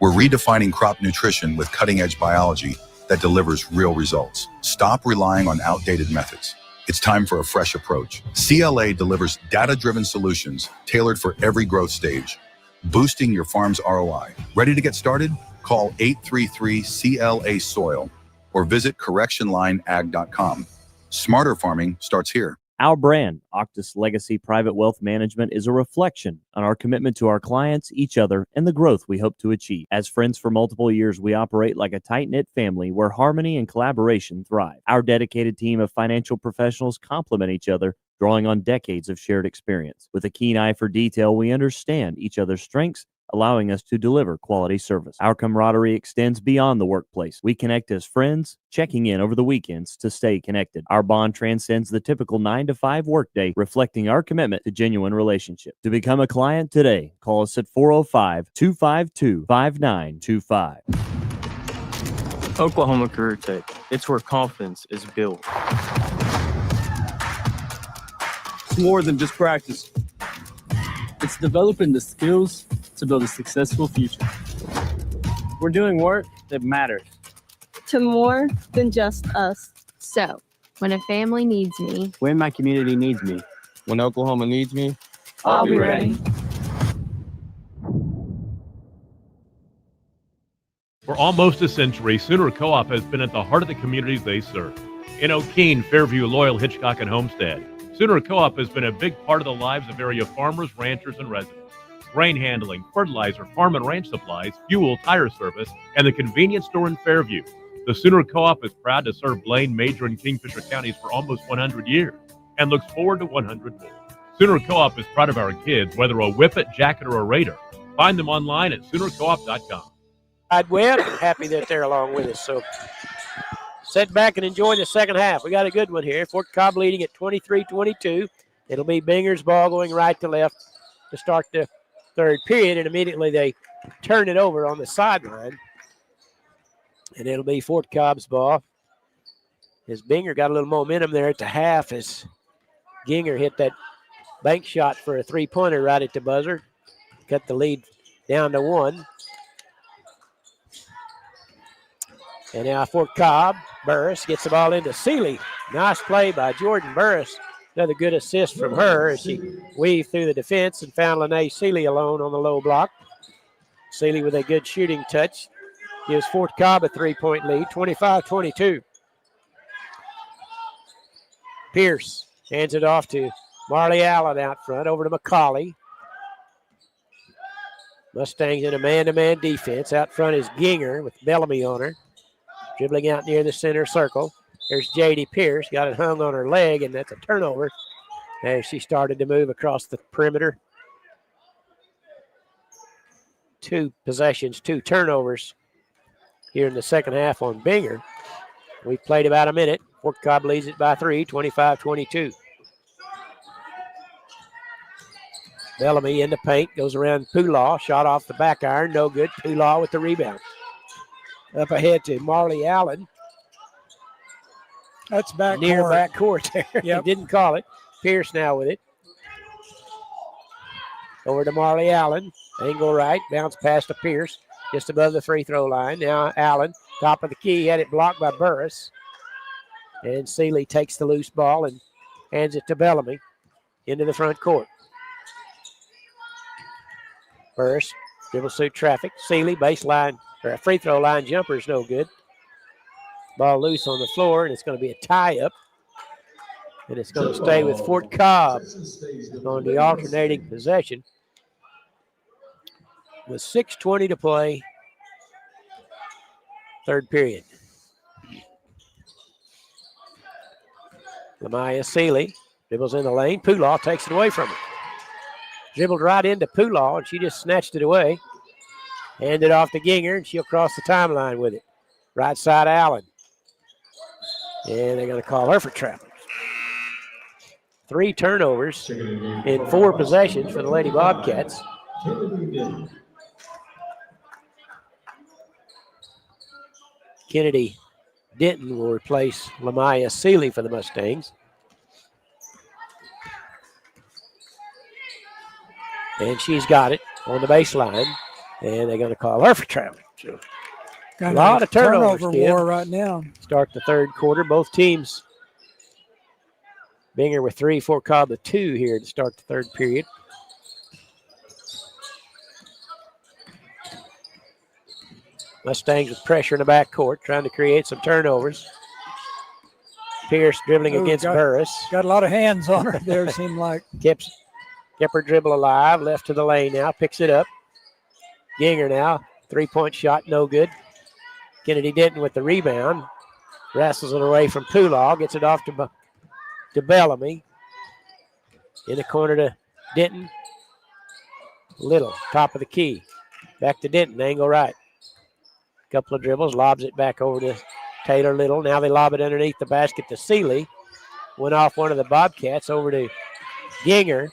We're redefining crop nutrition with cutting-edge biology that delivers real results. Stop relying on outdated methods. It's time for a fresh approach. CLA delivers data-driven solutions tailored for every growth stage, boosting your farm's ROI. Ready to get started? Call 833-CLA-SOIL or visit correctionlineag.com. Smarter farming starts here. Our brand, Octus Legacy Private Wealth Management, is a reflection on our commitment to our clients, each other, and the growth we hope to achieve. As friends for multiple years, we operate like a tight-knit family where harmony and collaboration thrive. Our dedicated team of financial professionals complement each other, drawing on decades of shared experience. With a keen eye for detail, we understand each other's strengths, allowing us to deliver quality service. Our camaraderie extends beyond the workplace. We connect as friends, checking in over the weekends to stay connected. Our bond transcends the typical 9-to-5 workday, reflecting our commitment to genuine relationship. To become a client today, call us at 405-252-5925. Oklahoma Career Tech. It's where confidence is built. It's more than just practice. It's developing the skills to build a successful future. We're doing work that matters. To more than just us. So, when a family needs me, When my community needs me. When Oklahoma needs me, I'll be ready. For almost a century, Sooner Co-op has been at the heart of the communities they serve. In O'Keene, Fairview, Loyal, Hitchcock, and Homestead, Sooner Co-op has been a big part of the lives of area farmers, ranchers, and residents. grain handling, fertilizer, farm and ranch supplies, fuel, tire service, and the convenience store in Fairview. The Sooner Co-op is proud to serve Blaine, Major, and Kingfisher counties for almost 100 years and looks forward to 100 more. Sooner Co-op is proud of our kids, whether a Whippet, Jacket, or a Raider. Find them online at SoonerCoop.com. Webb, happy that they're along with us. So sit back and enjoy the second half. We got a good one here. Fort Cobb leading at 23-22. It'll be Binger's ball going right to left to start the third period, and immediately they turn it over on the sideline. And it'll be Fort Cobb's ball. As Binger got a little momentum there at the half as Ginger hit that bank shot for a three-pointer right at the buzzer. Cut the lead down to 1. And now Fort Cobb, Burris gets the ball into Seeley. Nice play by Jordan Burris. Another good assist from her as she weaved through the defense and found Lene Seeley alone on the low block. Seeley with a good shooting touch gives Fort Cobb a 3-point lead, 25-22. Pierce hands it off to Marley Allen out front, over to McCauley. Mustangs in a man-to-man defense. Out front is Ginger with Bellamy on her. Dribbling out near the center circle. There's J.D. Pierce. Got it hung on her leg, and that's a turnover as she started to move across the perimeter. 2 possessions, 2 turnovers here in the second half on Binger. We've played about a minute. Fort Cobb leads it by 3, 25-22. Bellamy in the paint, goes around Pulaw, shot off the back iron, no good. Pulaw with the rebound. Up ahead to Marley Allen. That's back near court. back court there. Yep. He didn't call it. Pierce now with it. Over to Marley Allen. Angle right, bounce pass to Pierce, just above the free throw line. Now Allen, top of the key, had it blocked by Burris. And Seeley takes the loose ball and hands it to Bellamy into the front court. Burris dribbles through traffic. Seeley, baseline, or a free throw line jumper is no good. Ball loose on the floor, and it's going to be a tie-up. And it's going to stay with Fort Cobb on the alternating possession. With 6:20 to play, third period. Lamaya Seeley dribbles in the lane. Pulaw takes it away from her. Dribbled right into Pulaw, and she just snatched it away. Handed off to Ginger, and she'll cross the timeline with it. Right side Allen. And they're going to call her for traveling. 3 turnovers in 4 possessions for the Lady Bobcats. Kennedy Denton will replace Lamaya Seeley for the Mustangs. And she's got it on the baseline. And they're going to call her for traveling. So a lot of turnovers war right now. Start the third quarter. Both teams, Binger with 3, Fort Cobb with 2 here to start the third period. Mustangs with pressure in the backcourt, trying to create some turnovers. Pierce dribbling against Burris. Got a lot of hands on her there, seemed like. Kept her dribble alive, left to the lane now, picks it up. Ginger now, 3-point shot, no good. Kennedy Denton with the rebound. Wrestles it away from Pulaw, gets it off to Bellamy. In the corner to Denton. Little, top of the key. Back to Denton, angle right. Couple of dribbles, lobs it back over to Taylor Little. Now they lob it underneath the basket to Seeley. Went off one of the Bobcats over to Ginger.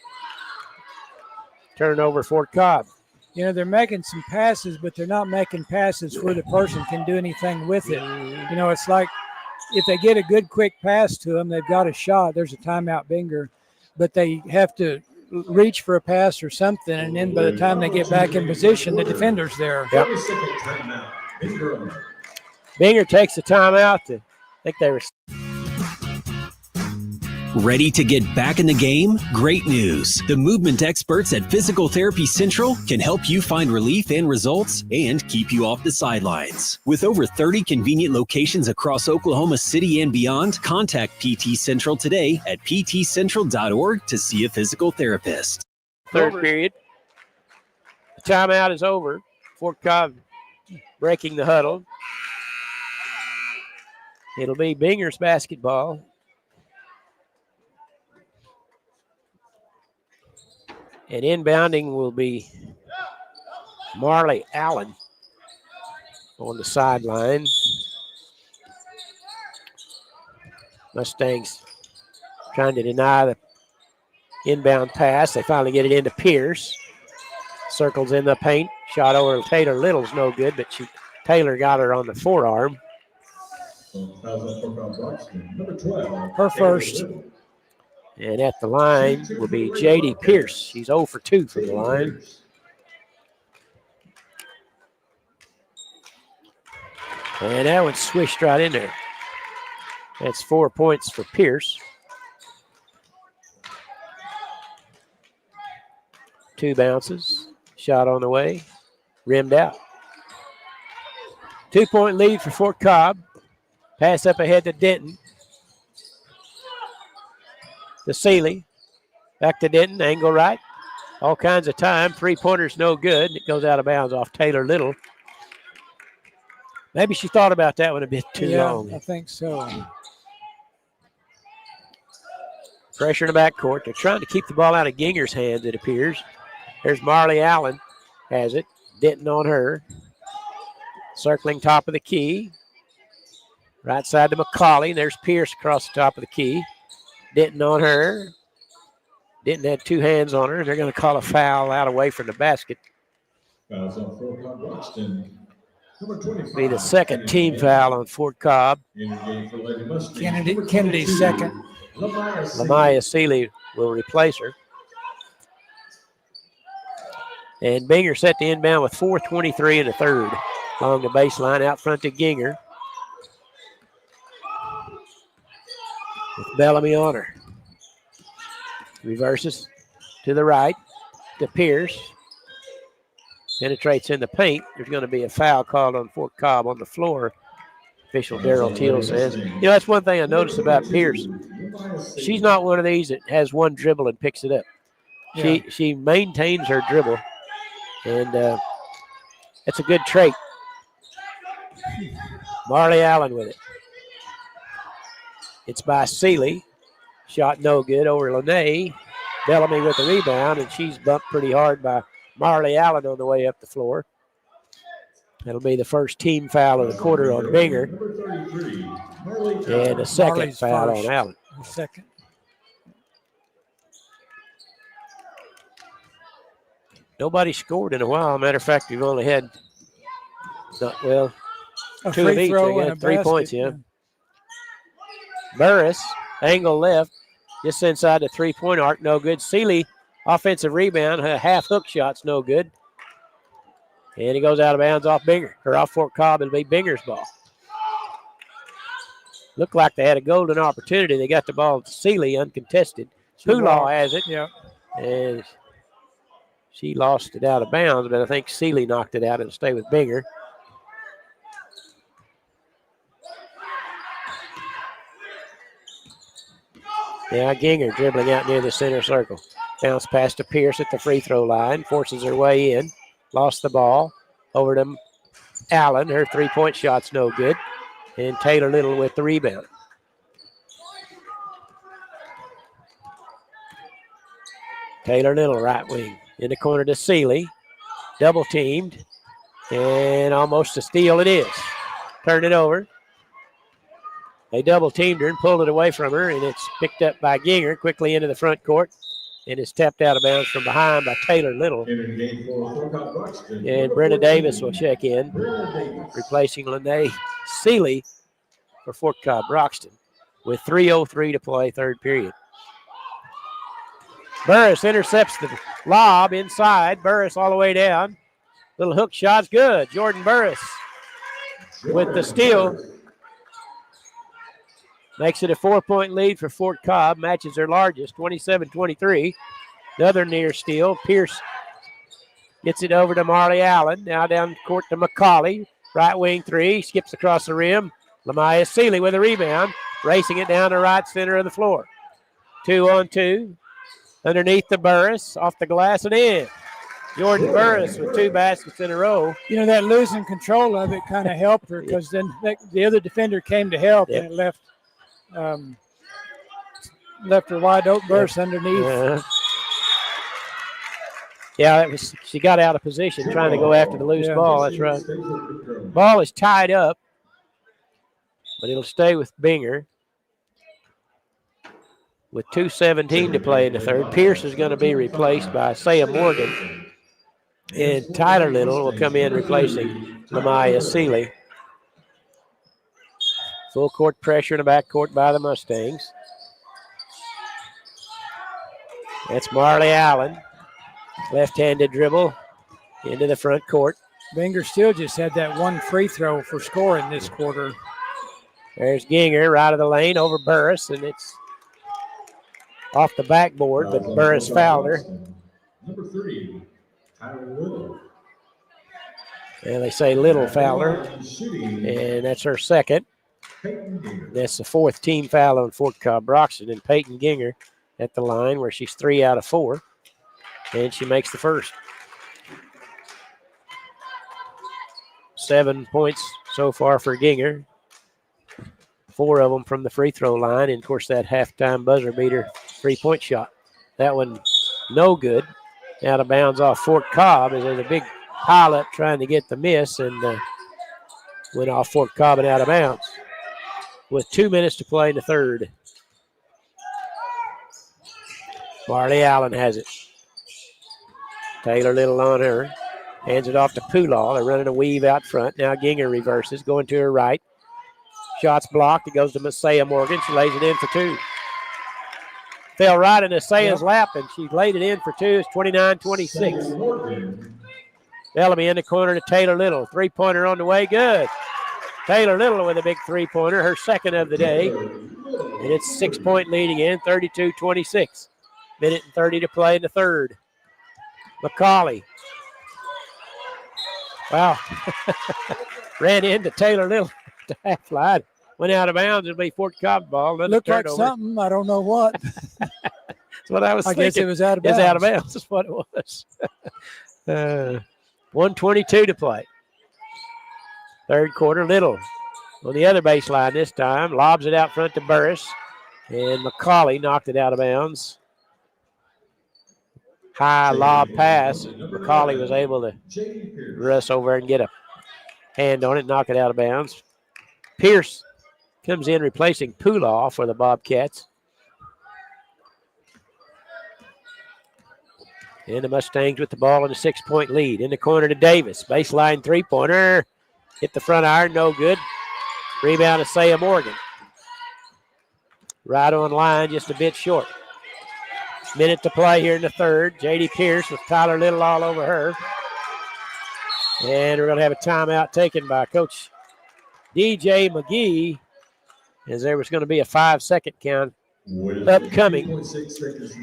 Turnover Fort Cobb. You know, they're making some passes, but they're not making passes where the person can do anything with it. You know, it's like if they get a good quick pass to them, they've got a shot. There's a timeout, Binger. But they have to reach for a pass or something, and then by the time they get back in position, the defender's there. Yep. Binger takes the timeout. I think they were. Ready to get back in the game? Great news. The movement experts at Physical Therapy Central can help you find relief and results and keep you off the sidelines. With over 30 convenient locations across Oklahoma City and beyond, contact PT Central today at ptcentral.org to see a physical therapist. Third period. Timeout is over. Fort Cobb breaking the huddle. It'll be Binger's basketball. And inbounding will be Marley Allen on the sideline. Mustangs trying to deny the inbound pass. They finally get it into Pierce. Circles in the paint. Shot over to Taylor Little's no good, but Taylor got her on the forearm. Her first. And at the line will be J.D. Pierce. She's 0 for 2 from the line. And that one swished right in there. That's 4 points for Pierce. 2 bounces. Shot on the way. Rimmed out. 2-point lead for Fort Cobb. Pass up ahead to Denton. To Seeley. Back to Denton. Angle right. All kinds of time. 3-pointers no good. It goes out of bounds off Taylor Little. Maybe she thought about that one a bit too long. I think so. Pressure in the backcourt. They're trying to keep the ball out of Ginger's hands, it appears. There's Marley Allen. Has it. Denton on her. Circling top of the key. Right side to McCauley. There's Pierce across the top of the key. Denton on her. Denton had 2 hands on her. They're going to call a foul out away from the basket. Fouls on Fort Cobb Roxton. Number 25. Be the second team foul on Fort Cobb. Kennedy's second. Lamaya Seeley will replace her. And Binger set the inbound with 4:23 in the third. Along the baseline, out front to Ginger. With Bellamy on her. Reverses to the right to Pierce. Penetrates in the paint. There's going to be a foul called on Fort Cobb on the floor. Official Darrell Teal says. You know, that's one thing I noticed about Pierce. She's not one of these that has one dribble and picks it up. She maintains her dribble, and that's a good trait. Marley Allen with it. It's by Seeley. Shot no good over Lene. Bellamy with the rebound, and she's bumped pretty hard by Marley Allen on the way up the floor. That'll be the first team foul of the quarter on Binger. And a second foul on Allen. Second. Nobody scored in a while. Matter of fact, we've only had, A 2 of free each. throw They and got a 3 basket, points, yeah. Burris, angle left, just inside the 3-point arc, no good. Seeley, offensive rebound, a half hook shot's no good. And he goes out of bounds off Binger, or off Fort Cobb. It'll be Binger's ball. Looked like they had a golden opportunity. They got the ball to Seeley uncontested. Poolaw has it. Yeah. And she lost it out of bounds, but I think Seeley knocked it out and stay with Binger. Yeah, Ginger dribbling out near the center circle. Bounce pass to Pierce at the free throw line. Forces her way in. Lost the ball. Over to Allen. Her 3-point shot's no good. And Taylor Little with the rebound. Taylor Little, right wing. In the corner to Seeley. Double teamed. And almost a steal it is. Turn it over. They double teamed her and pulled it away from her, and it's picked up by Ginger quickly into the front court. And it's tapped out of bounds from behind by Taylor Little. And Brenda Davis will check in, replacing Lene Seeley for Fort Cobb Broxton with 3:03 to play, third period. Burris intercepts the lob inside. Burris all the way down. Little hook shot's good. Jordan Burris with the steal. Makes it a 4-point lead for Fort Cobb. Matches their largest, 27-23. Another near steal. Pierce gets it over to Marley Allen. Now down court to McCauley. Right wing 3. Skips across the rim. Lamaya Seeley with a rebound. Racing it down the right center of the floor. 2-on-2. Underneath the Burris. Off the glass and in. Jordan Burris with 2 baskets in a row. You know, that losing control of it kind of helped her because then the other defender came to help and it left her wide open burst underneath. Yeah, she got out of position trying to go after the loose ball. That's right. Ball is tied up, but it'll stay with Binger. With 2:17 to play in the third, Pierce is going to be replaced by Isaiah Morgan. And Tyler Little will come in replacing Lamaya Seeley. Full court pressure in the backcourt by the Mustangs. That's Marley Allen. Left-handed dribble into the front court. Binger still just had that one free throw for scoring this quarter. There's Ginger right of the lane over Burris, and it's off the backboard, but Burris fouled her. Number 3, Tyler Little. And they say Little fouled her, and that's her second. That's the 4th team foul on Fort Cobb Broxton, and Peyton Ginger at the line where she's 3 out of 4, and she makes the first. 7 points so far for Ginger. 4 of them from the free throw line, and of course that halftime buzzer beater 3-point shot. That one no good. Out of bounds off Fort Cobb as there's a big pile up trying to get the miss, and went off Fort Cobb and out of bounds. With 2 minutes to play in the third. Marley Allen has it. Taylor Little on her. Hands it off to Poolaw. They're running a weave out front. Now Ginger reverses, going to her right. Shot's blocked. It goes to Messiah Morgan. She lays it in for 2. Fell right in Messiah's lap, and she laid it in for 2. It's 29-26. Bellamy in the corner to Taylor Little. 3-pointer on the way. Good. Taylor Little with a big 3-pointer, her second of the day. And it's 6-point lead again, 32-26. Minute and 30 to play in the third. McCauley. Wow. Ran into Taylor Little to half line. Went out of bounds. It'll be Fort Cobb ball. Looked like something. I don't know what. That's what I was thinking. I guess it was out of bounds. It's out of bounds. That's what it was. 1:22 to play. Third quarter, Little on the other baseline this time. Lobs it out front to Burris. And McCauley knocked it out of bounds. High lob pass. McCauley was able to rush over and get a hand on it, knock it out of bounds. Pierce comes in replacing Poolaw for the Bobcats. And the Mustangs with the ball in a 6-point lead. In the corner to Davis. Baseline 3-pointer. Hit the front iron, no good. Rebound to Saya Morgan. Right on line, just a bit short. Minute to play here in the third. J.D. Pierce with Tyler Little all over her. And we're going to have a timeout taken by Coach DJ McGee, as there was going to be a 5-second count upcoming.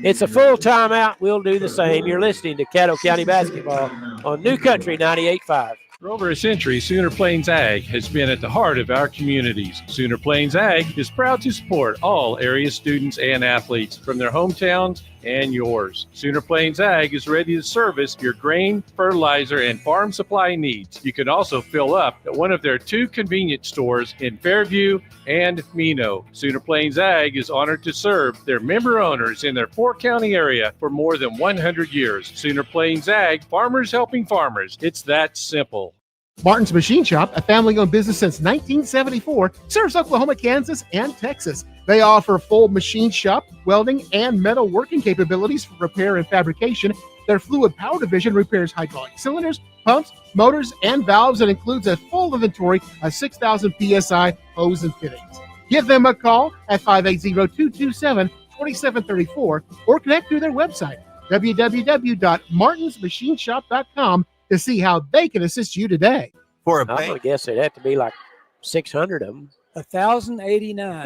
It's a full timeout. We'll do the same. You're listening to Caddo County Basketball on New Country 98.5. For over a century, Sooner Plains Ag has been at the heart of our communities. Sooner Plains Ag is proud to support all area students and athletes from their hometowns and yours. Sooner Plains Ag is ready to service your grain, fertilizer, and farm supply needs. You can also fill up at one of their 2 convenience stores in Fairview and Mino. Sooner Plains Ag is honored to serve their member owners in their 4-county area for more than 100 years. Sooner Plains Ag, farmers helping farmers. It's that simple. Martin's Machine Shop, a family-owned business since 1974, serves Oklahoma, Kansas, and Texas. They offer full machine shop, welding, and metal working capabilities for repair and fabrication. Their fluid power division repairs hydraulic cylinders, pumps, motors, and valves, and includes a full inventory of 6,000 PSI hose and fittings. Give them a call at 580-227-2734 or connect through their website, www.martinsmachineshop.com, to see how they can assist you today. I'm going to guess it'd have to be like 600 of them. 1,089.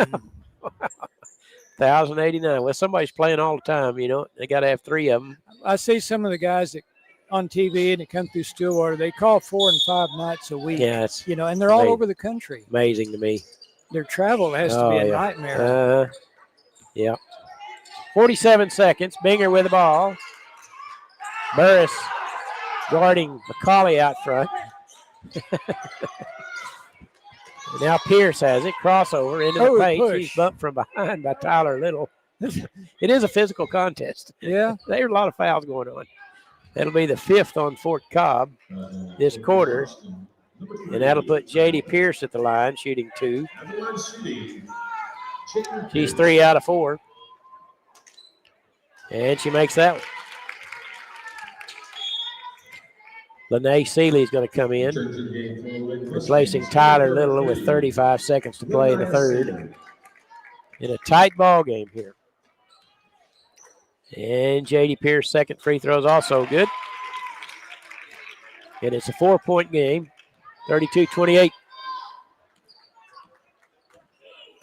1,089. Well, somebody's playing all the time, you know. They got to have 3 of them. I see some of the guys that on TV and they come through Stillwater. They call 4 and 5 nights a week. Yeah, it's and they're all over the country. Amazing to me. Their travel has to be a nightmare. Yeah. 47 seconds. Binger with the ball. Burris guarding McCauley out front. And now Pierce has it. Crossover into the paint. Push. He's bumped from behind by Tyler Little. It is a physical contest. Yeah. There's a lot of fouls going on. That'll be the 5th on Fort Cobb this quarter. And that'll put J.D. Pierce at the line, shooting 2. She's 3 out of 4. And she makes that one. Lene Seeley's going to come in, replacing Tyler Little with 35 seconds to play in the third. In a tight ball game here. And J.D. Pierce, second free throw is also good. And it's a 4-point game, 32-28.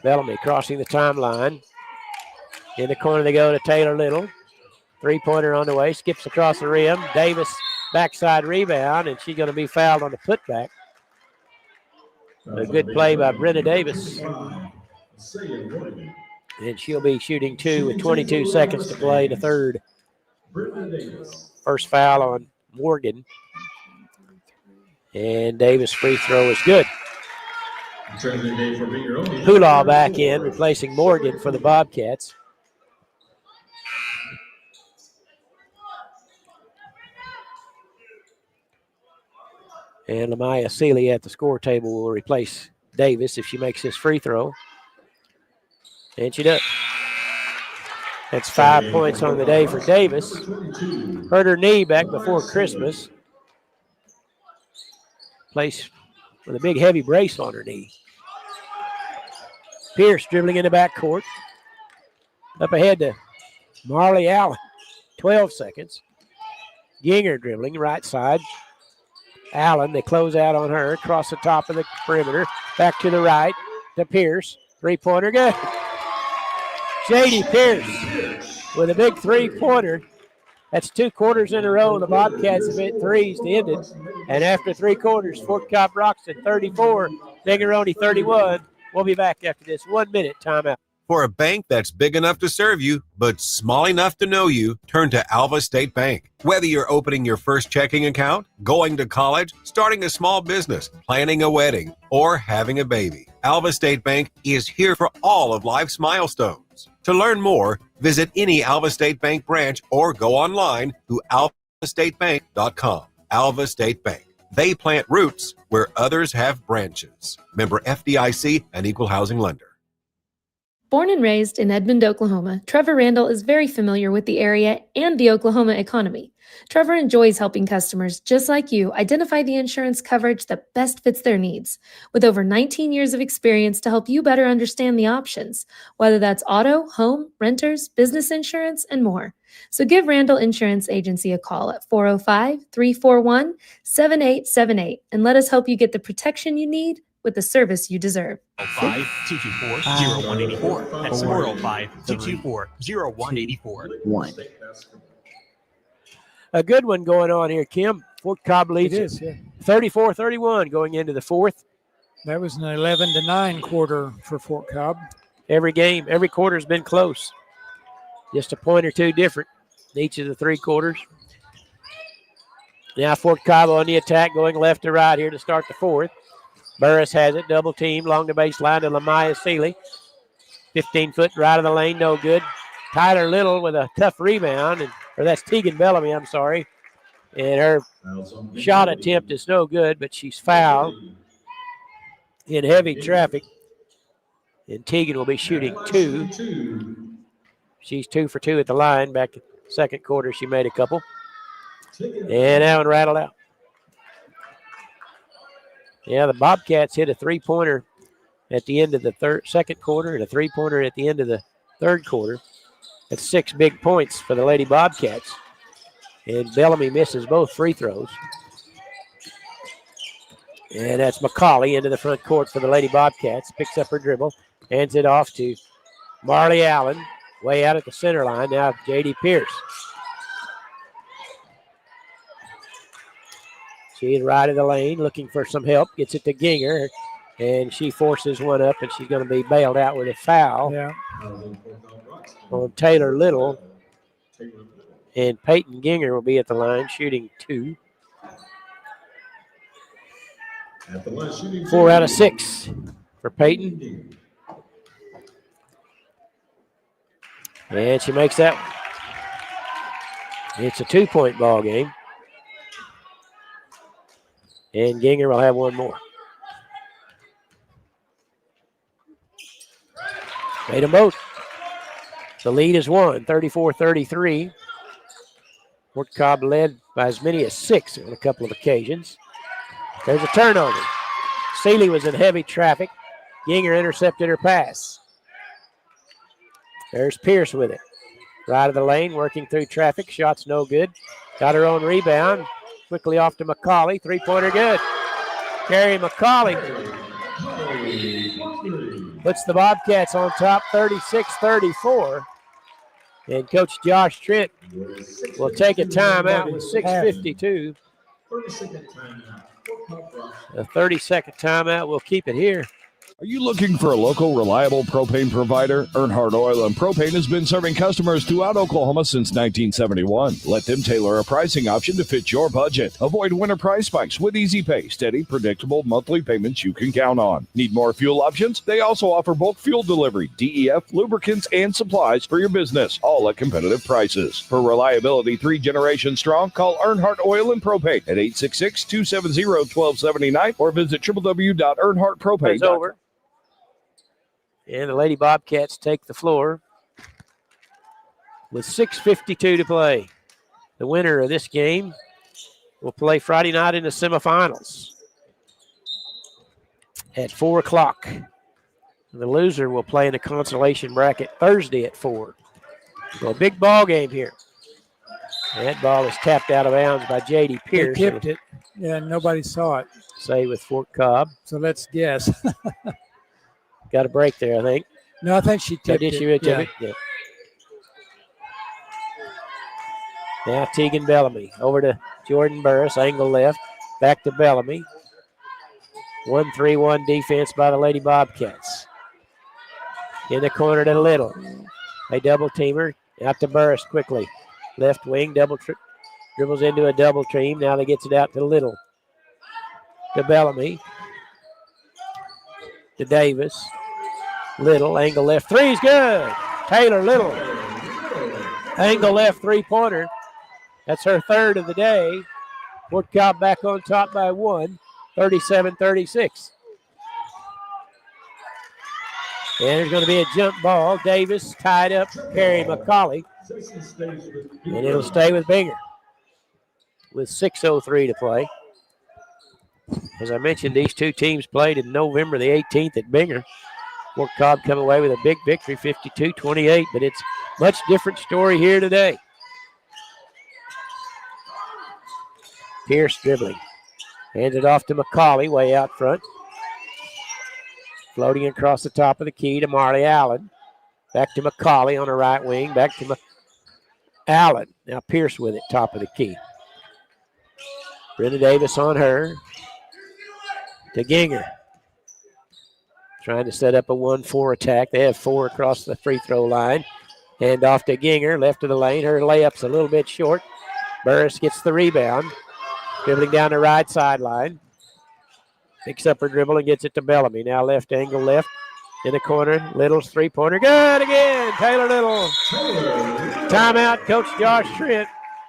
Bellamy crossing the timeline. In the corner they go to Taylor Little. 3-pointer on the way, skips across the rim. Davis backside rebound, and she's going to be fouled on the putback. A good play by Brenda Davis. And she'll be shooting 2 with 22 seconds to play the third. First foul on Morgan. And Davis' free throw is good. Hulaw back in, replacing Morgan for the Bobcats. And Lamaya Seeley at the score table will replace Davis if she makes this free throw. And she does. That's 5 points on the day for Davis. Hurt her knee back before Christmas. Placed with a big heavy brace on her knee. Pierce dribbling in the backcourt. Up ahead to Marley Allen. 12 seconds. Ginger dribbling right side. Allen, they close out on her, across the top of the perimeter. Back to the right to Pierce. 3-pointer good. J.D. Pierce with a big 3-pointer. That's 2 quarters in a row. The Bobcats have hit threes to end it. And after 3 quarters, Fort Cobb rocks at 34, Negaroni 31. We'll be back after this 1-minute timeout. For a bank that's big enough to serve you, but small enough to know you, turn to Alva State Bank. Whether you're opening your first checking account, going to college, starting a small business, planning a wedding, or having a baby, Alva State Bank is here for all of life's milestones. To learn more, visit any Alva State Bank branch or go online to alvastatebank.com. Alva State Bank. They plant roots where others have branches. Member FDIC and Equal Housing Lender. Born and raised in Edmond, Oklahoma, Trevor Randall is very familiar with the area and the Oklahoma economy. Trevor enjoys helping customers just like you identify the insurance coverage that best fits their needs, with over 19 years of experience to help you better understand the options, whether that's auto, home, renters, business insurance, and more. So give Randall Insurance Agency a call at 405-341-7878 and let us help you get the protection you need with the service you deserve. 405-224-0184. That's 405-224-0184. A good one going on here, Kim. Fort Cobb leads It is, yeah. 34-31 going into the fourth. That was an 11-9 quarter for Fort Cobb. Every game, every quarter has been close. Just a point or two different in each of the 3 quarters. Now Fort Cobb on the attack, going left to right here to start the fourth. Burris has it, double team along the baseline to Lamaya Seeley. 15-foot right of the lane, no good. Tyler Little with a tough rebound, or that's Tegan Bellamy, I'm sorry. And her shot attempt is no good, but she's fouled in heavy traffic. And Tegan will be shooting 2. She's 2 for 2 at the line. Back in the second quarter, she made a couple. And that one rattled out. Yeah, the Bobcats hit a 3-pointer at the end of the second quarter and a 3-pointer at the end of the third quarter. That's 6 big points for the Lady Bobcats. And Bellamy misses both free throws. And that's McCauley into the front court for the Lady Bobcats. Picks up her dribble, hands it off to Marley Allen, way out at the center line. Now J.D. Pierce. She's right of the lane, looking for some help. Gets it to Ginger, and she forces one up, and she's going to be bailed out with a foul on Taylor Little. And Peyton Ginger will be at the line, shooting 2. At the line shooting 4 out of 6 for Peyton. And she makes that one. It's a 2-point ball game. And Ginger will have one more. Made them both. The lead is 34-33. Fort Cobb led by as many as 6 on a couple of occasions. There's a turnover. Seeley was in heavy traffic. Ginger intercepted her pass. There's Pierce with it. Right of the lane, working through traffic. Shot's no good. Got her own rebound. Quickly off to McCauley. Three-pointer good. Carrie McCauley puts the Bobcats on top 36-34. And Coach Josh Trent will take a timeout with 6:52. 30-second timeout. A 30-second timeout. We'll keep it here. Are you looking for a local, reliable propane provider? Earnhardt Oil and Propane has been serving customers throughout Oklahoma since 1971. Let them tailor a pricing option to fit your budget. Avoid winter price spikes with easy pay, steady, predictable monthly payments you can count on. Need more fuel options? They also offer bulk fuel delivery, DEF, lubricants, and supplies for your business, all at competitive prices. For reliability 3 generations strong, call Earnhardt Oil and Propane at 866-270-1279 or visit www.earnhardtpropane.com. It's over. And the Lady Bobcats take the floor with 6:52 to play. The winner of this game will play Friday night in the semifinals at 4 o'clock. The loser will play in the consolation bracket Thursday at 4. So a big ball game here. That ball is tapped out of bounds by J.D. Pierce. They tipped it. Yeah, nobody saw it. Say with Fort Cobb. So let's guess. Got a break there, I think. No, I think she tipped Did it. she really tip it? Yeah. Now Tegan Bellamy over to Jordan Burris, angle left, back to Bellamy. 1-3-1 defense by the Lady Bobcats. In the corner to Little. A double teamer, out to Burris quickly. Left wing, dribbles into a double team. Now they gets it out to Little. To Bellamy. To Davis. Little, angle left, three's good. Taylor Little. Angle left three-pointer. That's her third of the day. Fort Cobb back on top by 1, 37-36. And there's going to be a jump ball. Davis tied up Perry McCauley. And it'll stay with Binger with 6:03 to play. As I mentioned, these two teams played in November the 18th at Binger. Fort Cobb come away with a big victory, 52-28, but it's a much different story here today. Pierce dribbling. Hands it off to McCauley, way out front. Floating across the top of the key to Marley Allen. Back to McCauley on the right wing. Back to Allen. Now Pierce with it, top of the key. Brenda Davis on her. To Ginger. Trying to set up a 1-4 attack. They have 4 across the free throw line. Hand off to Ginger, left of the lane. Her layup's a little bit short. Burris gets the rebound. Dribbling down the right sideline. Picks up her dribble and gets it to Bellamy. Now left angle left. In the corner. Little's three-pointer. Good again. Taylor Little. Timeout, Coach Josh Trent.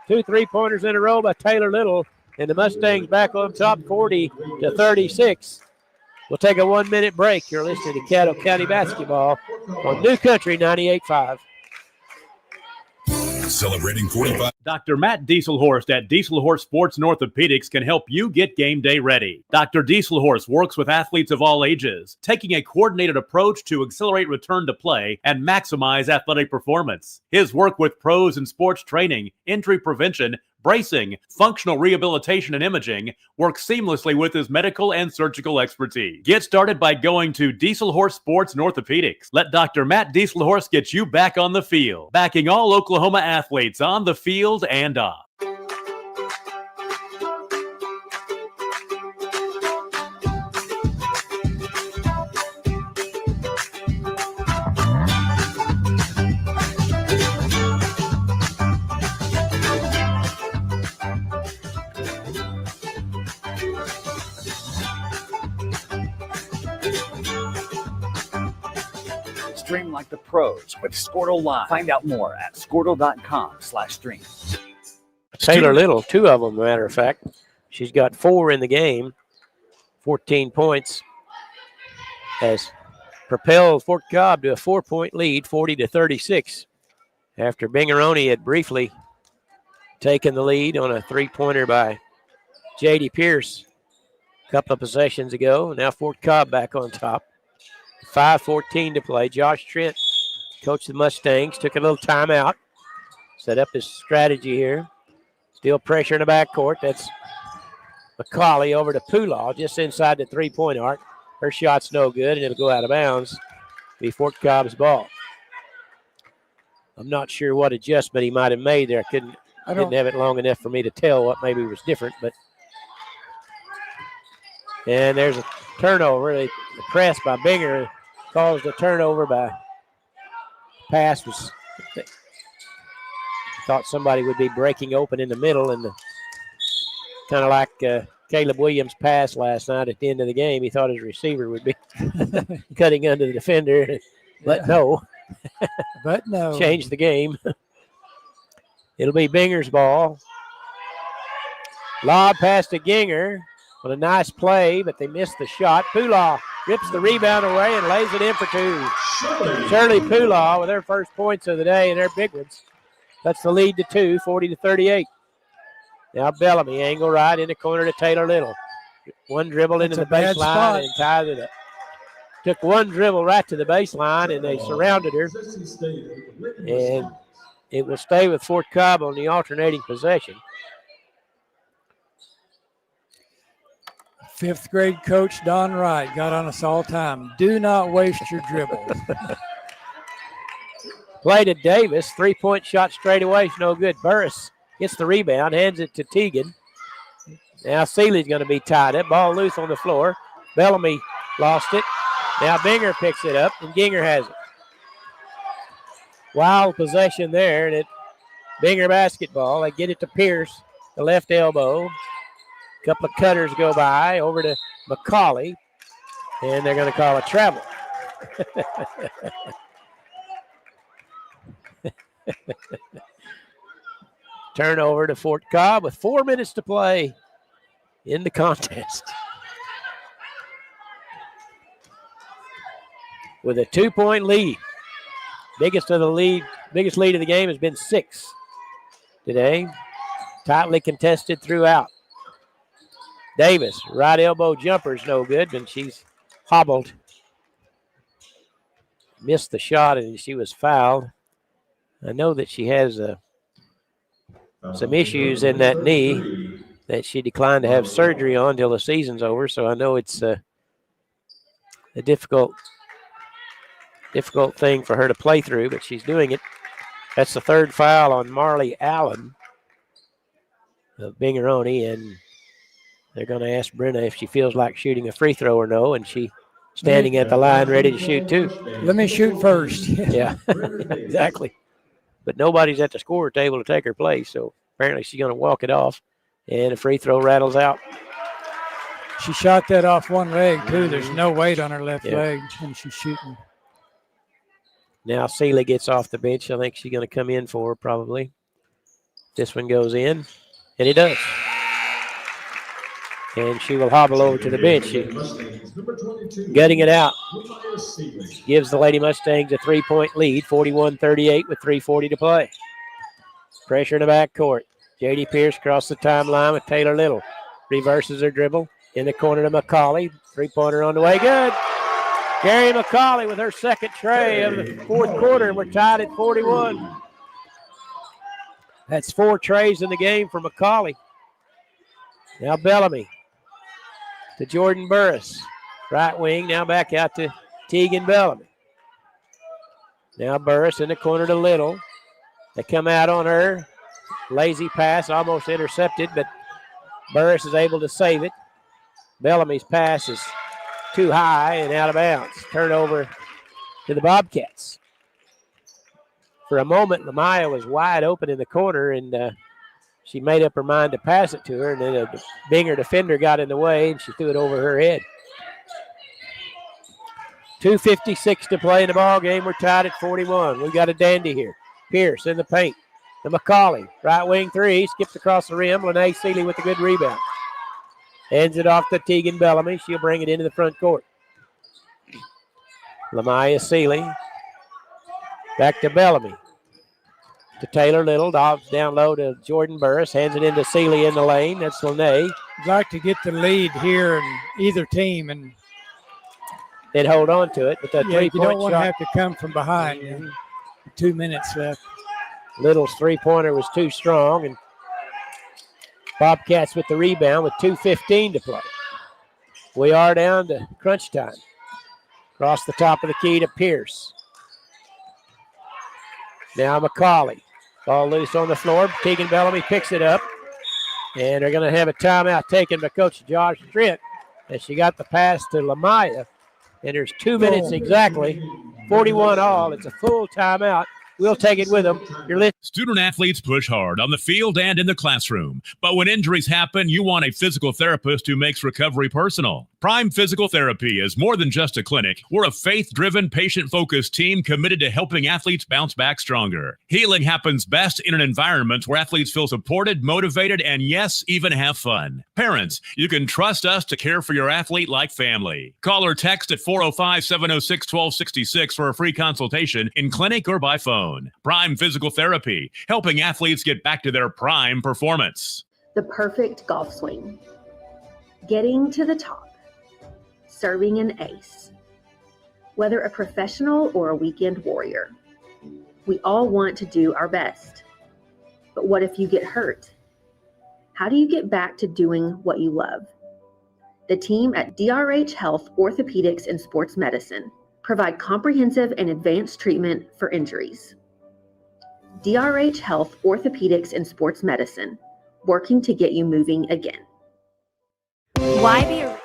2 3-pointers in a row by Taylor Little. And the Mustangs back on top 40-36. We'll take a 1-minute break. You're listening to Caddo County Basketball on New Country 98.5. Celebrating 45. Dr. Matt Dieselhorst at Dieselhorst Sports and Orthopedics can help you get game day ready. Dr. Dieselhorst works with athletes of all ages, taking a coordinated approach to accelerate return to play and maximize athletic performance. His work with pros in sports training, injury prevention, bracing, functional rehabilitation, and imaging works seamlessly with his medical and surgical expertise. Get started by going to Dieselhorst Sports and Orthopedics. Let Dr. Matt Dieselhorst get you back on the field, backing all Oklahoma athletes on the field and off. Stream like the pros with Squirtle Live. Find out more at squirtle.com/stream. Taylor Little, 2 of them, matter of fact. She's got 4 in the game, 14 points, has propelled Fort Cobb to a 4-point lead, 40-36, after Bingeroni had briefly taken the lead on a 3-pointer by J.D. Pierce a couple of possessions ago. Now Fort Cobb back on top. 5:14 to play. Josh Trent, coach of the Mustangs, took a little timeout, set up his strategy here. Still pressure in the backcourt. That's McCauley over to Pulaw, just inside the 3-point arc. Her shot's no good, and it'll go out of bounds. Be Fort Cobb's ball. I'm not sure what adjustment he might have made there. Didn't have it long enough for me to tell what maybe was different, but. And there's a turnover. The press by Binger caused a turnover by pass. Thought somebody would be breaking open in the middle, and kind of like Caleb Williams' pass last night at the end of the game. He thought his receiver would be cutting under the defender, but no. But no. Changed the game. It'll be Binger's ball. Lob pass to Ginger with a nice play, but they missed the shot. Pulaw rips the rebound away and lays it in for 2. Shirley Pulaw with her first points of the day and their big ones. That's the lead to 2, 40-38. Now Bellamy, angle right in the corner to Taylor Little. One dribble into the baseline and ties it up. Took one dribble right to the baseline, and they surrounded her. And it will stay with Fort Cobb on the alternating possession. 5th grade coach Don Wright got on us all time. Do not waste your dribbles. Play to Davis. 3-point shot straight away. It's no good. Burris gets the rebound, hands it to Teagan. Now Seeley's going to be tied up. Ball loose on the floor. Bellamy lost it. Now Binger picks it up, and Ginger has it. Wild possession there, and Binger basketball. They get it to Pierce, the left elbow. A couple of cutters go by over to McCauley, and they're going to call a travel. Turnover to Fort Cobb with 4 minutes to play in the contest. With a 2-point lead. Biggest lead of the game has been 6 today. Tightly contested throughout. Davis, right elbow jumper's no good, but she's hobbled. Missed the shot, and she was fouled. I know that she has some issues in that knee that she declined to have surgery on until the season's over, so I know it's a difficult thing for her to play through, but she's doing it. That's the 3rd foul on Marley Allen of Bingeroni, and they're going to ask Brenna if she feels like shooting a free throw or no, and she standing at the line ready to shoot too. Let me shoot first. Yeah, exactly. But nobody's at the score table to take her place, so apparently she's going to walk it off, and a free throw rattles out. She shot that off one leg, too. There's no weight on her left leg when she's shooting. Now Seeley gets off the bench. I think she's going to come in for her probably. This one goes in, and it does. And she will hobble over to the bench. Getting it out. Gives the Lady Mustangs a 3-point lead, 41-38 with 3:40 to play. Pressure in the backcourt. J.D. Pierce across the timeline with Taylor Little. Reverses her dribble. In the corner to McCauley. 3-pointer on the way. Good. Gary McCauley with her second tray of the 4th quarter, and we're tied at 41. That's 4 trays in the game for McCauley. Now Bellamy to Jordan Burris. Right wing, now back out to Teagan Bellamy. Now Burris in the corner to Little. They come out on her. Lazy pass, almost intercepted, but Burris is able to save it. Bellamy's pass is too high and out of bounds. Turnover to the Bobcats. For a moment, Lamaya was wide open in the corner, and she made up her mind to pass it to her, and then a Binger defender got in the way, and she threw it over her head. 2:56 to play in the ball game. We're tied at 41. We got a dandy here. Pierce in the paint. To McCauley. Right wing three. Skipped across the rim. Lene Seeley with a good rebound. Hands it off to Tegan Bellamy. She'll bring it into the front court. Lamaya Seeley. Back to Bellamy. To Taylor Little. Dobbs down low to Jordan Burris. Hands it into Seeley in the lane. That's Lene. I'd like to get the lead here in either team and then hold on to it. But that you three-point don't want to shot. have to come from behind. 2 minutes left. Little's three-pointer was too strong, and Bobcats with the rebound with 2:15 to play. We are down to crunch time. Across the top of the key to Pierce. Now McCauley. Ball loose on the floor. Tegan Bellamy picks it up. And they're going to have a timeout taken by Coach Josh Trent as she got the pass to Lamaya. And there's 2 minutes exactly. 41 all. It's a full timeout. We'll take it with them. Student athletes push hard on the field and in the classroom. But when injuries happen, you want a physical therapist who makes recovery personal. Prime Physical Therapy is more than just a clinic. We're a faith-driven, patient-focused team committed to helping athletes bounce back stronger. Healing happens best in an environment where athletes feel supported, motivated, and yes, even have fun. Parents, you can trust us to care for your athlete like family. Call or text at 405-706-1266 for a free consultation in clinic or by phone. Prime Physical Therapy, helping athletes get back to their prime performance. The perfect golf swing. Getting to the top. Serving an ace. Whether a professional or a weekend warrior, we all want to do our best. But what if you get hurt? How do you get back to doing what you love? The team at DRH Health Orthopedics and Sports Medicine provide comprehensive and advanced treatment for injuries. DRH Health Orthopedics and Sports Medicine, working to get you moving again. Why be a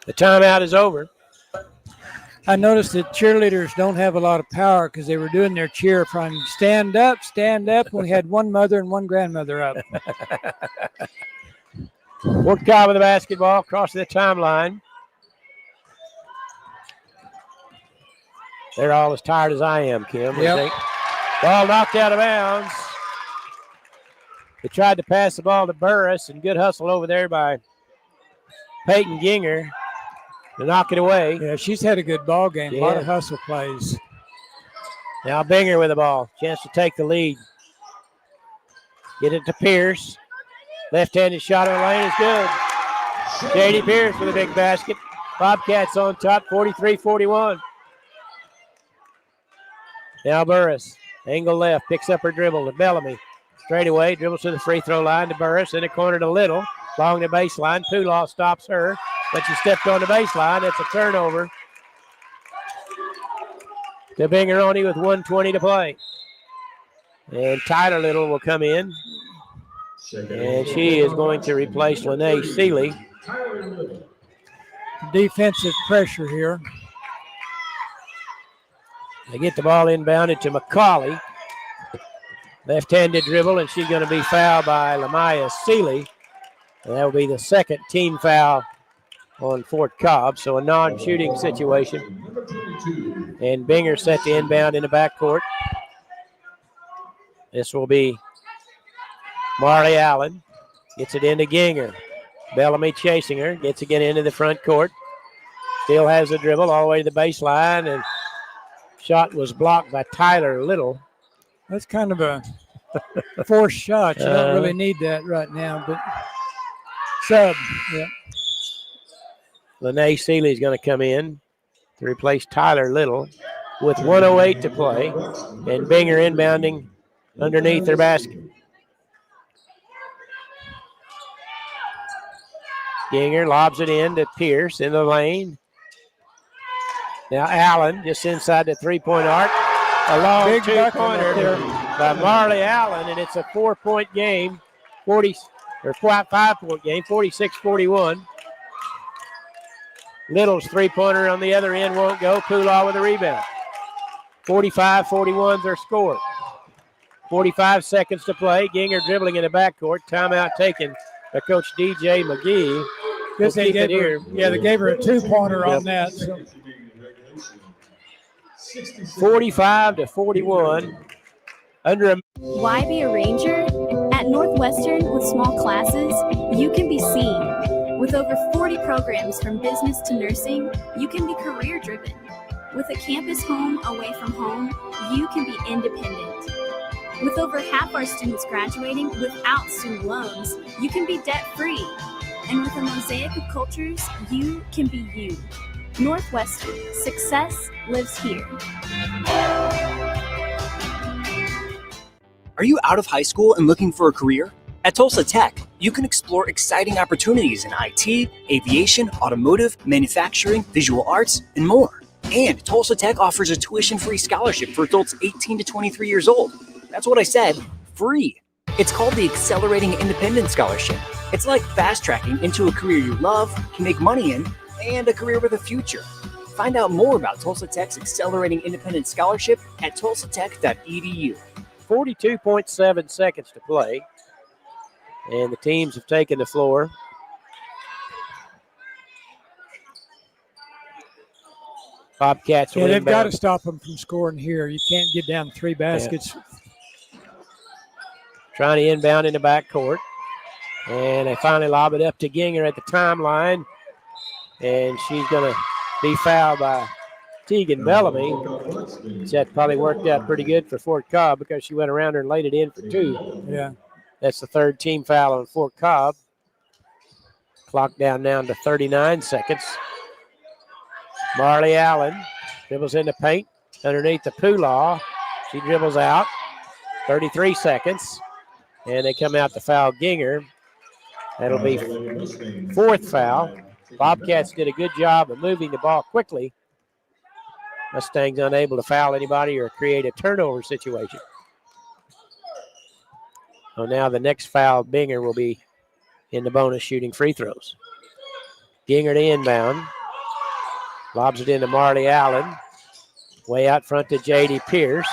The timeout is over. I noticed that cheerleaders don't have a lot of power because they were doing their cheer from stand up, stand up. We had one mother and one grandmother up. Worked out with the basketball across the timeline. They're all as tired as I am, Kim. Yep. I think. Ball knocked out of bounds. They tried to pass the ball to Burris, and good hustle over there by Peyton Ginger to knock it away. Yeah, she's had a good ball game. A lot of hustle plays. Now Binger with the ball. Chance to take the lead. Get it to Pierce. Left-handed shot in the lane is good. J.D. Pierce with a big basket. Bobcats on top, 43-41. Now Burris. Angle left. Picks up her dribble to Bellamy. Straight away. Dribbles to the free throw line to Burris. In the corner to Little. Along the baseline. Pulaw stops her. But she stepped on the baseline. That's a turnover. To Bingeroni with 1:20 to play. And Tyler Little will come in. And she is going to replace Lene Seeley. Defensive pressure here. They get the ball inbounded to McCauley. Left-handed dribble, and she's going to be fouled by Lamaya Seeley. And that will be the second team foul on Fort Cobb, so a non-shooting situation. And Binger set the inbound in the backcourt. This will be Marley Allen. Gets it into Ginger. Bellamy chasing her. Gets again into the front court. Still has the dribble all the way to the baseline, and shot was blocked by Tyler Little. That's kind of a forced shot. You don't really need that right now, but sub, yeah. Lene Seeley is going to come in to replace Tyler Little with 1:08 to play, and Binger inbounding underneath their basket. Ginger lobs it in to Pierce in the lane. Now Allen just inside the three-point arc. A long Big two-pointer there by Marley Allen, and it's a 4-point game, 5-point game, 46-41. Little's three-pointer on the other end won't go. Pulaw with a rebound. 45-41 their score. 45 seconds to play. Ginger dribbling in the backcourt. Timeout taken by Coach DJ McGee. Because We'll they keep it gave her, here. yeah, they gave her a 2-pointer on Yep. that. So. 45-41. Under a Why be a ranger? At Northwestern, with small classes, you can be seen. With over 40 programs from business to nursing, you can be career driven. With a campus home away from home, you can be independent. With over half our students graduating without student loans, you can be debt free. And with a mosaic of cultures, you can be you. Northwestern, success lives here. Are you out of high school and looking for a career? At Tulsa Tech, you can explore exciting opportunities in IT, aviation, automotive, manufacturing, visual arts, and more. And Tulsa Tech offers a tuition-free scholarship for adults 18 to 23 years old. That's what I said, free. It's called the Accelerating Independence Scholarship. It's like fast-tracking into a career you love, can make money in, and a career with a future. Find out more about Tulsa Tech's Accelerating Independence Scholarship at tulsatech.edu. 42.7 seconds to play. And the teams have taken the floor. Bobcats will Yeah, they've inbound. got to stop them from scoring here. You can't get down 3 baskets. Trying to inbound in the backcourt. And they finally lob it up to Ginger at the timeline. And she's going to be fouled by Tegan Bellamy. That probably worked out pretty good for Fort Cobb because she went around her and laid it in for 2. Yeah. That's the 3rd team foul on Fort Cobb. Clock down now to 39 seconds. Marley Allen dribbles in the paint underneath the Pulaw. She dribbles out. 33 seconds. And they come out to foul Ginger. That'll be 4th foul. Bobcats did a good job of moving the ball quickly. Mustangs unable to foul anybody or create a turnover situation. So now the next foul, Binger will be in the bonus shooting free throws. Ginger to inbound. Lobs it into Marley Allen. Way out front to J.D. Pierce.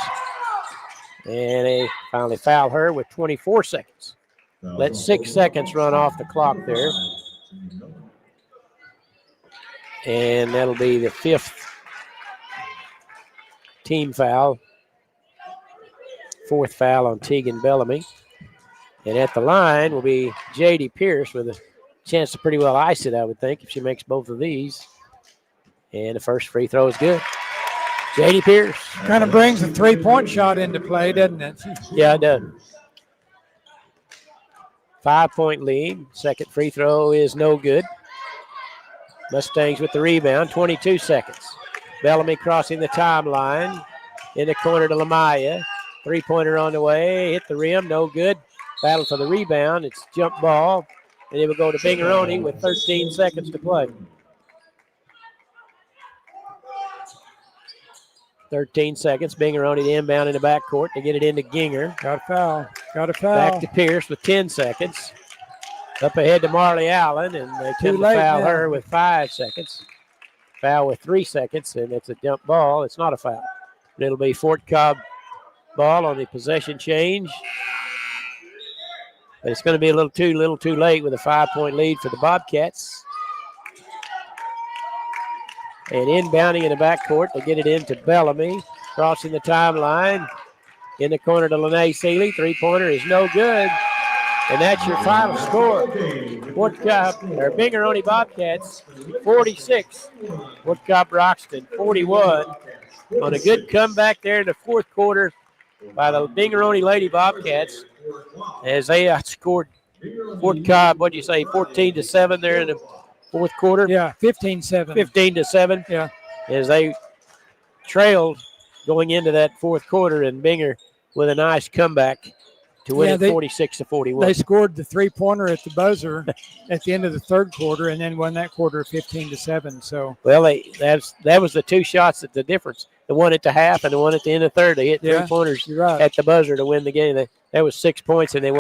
And they finally foul her with 24 seconds. Let 6 seconds run off the clock there. And that'll be the 5th team foul. 4th foul on Tegan Bellamy. And at the line will be J.D. Pierce with a chance to pretty well ice it, I would think, if she makes both of these. And the first free throw is good. J.D. Pierce. Kind of brings a 3-point shot into play, doesn't it? Yeah, it does. 5-point lead. Second free throw is no good. Mustangs with the rebound, 22 seconds. Bellamy crossing the timeline. In the corner to Lamaya. 3-pointer on the way. Hit the rim, no good. Battle for the rebound. It's jump ball. And it will go to Bingeroni with 13 seconds to play. 13 seconds. Bingeroni to inbound in the backcourt to get it into Ginger. Got a foul. Got a foul. Back to Pierce with 10 seconds. Up ahead to Marley Allen, and they come to foul her with 5 seconds. Foul with 3 seconds, and it's a jump ball. It's not a foul. But it'll be Fort Cobb ball on the possession change. But it's going to be a little too late with a 5-point lead for the Bobcats. And inbounding in the backcourt to get it into Bellamy. Crossing the timeline. In the corner to Lene Seeley. 3-pointer is no good. And that's your final score. Fort Cobb, or Bingeroni Bobcats, 46. Fort Cobb Roxton, 41. On a good comeback there in the 4th quarter by the Bingeroni Lady Bobcats as they outscored Fort Cobb, what'd you say, 14-7 there in the 4th quarter? Yeah, 15-7. 15-7. Yeah. As they trailed going into that 4th quarter, and Binger with a nice comeback to win it 46-41. They scored the 3-pointer at the buzzer at the end of the 3rd quarter and then won that quarter 15-7. So well, that was the 2 shots at the difference. The one at the half and the one at the end of the 3rd. They hit 3-pointers right at the buzzer to win the game. That was 6 points, and they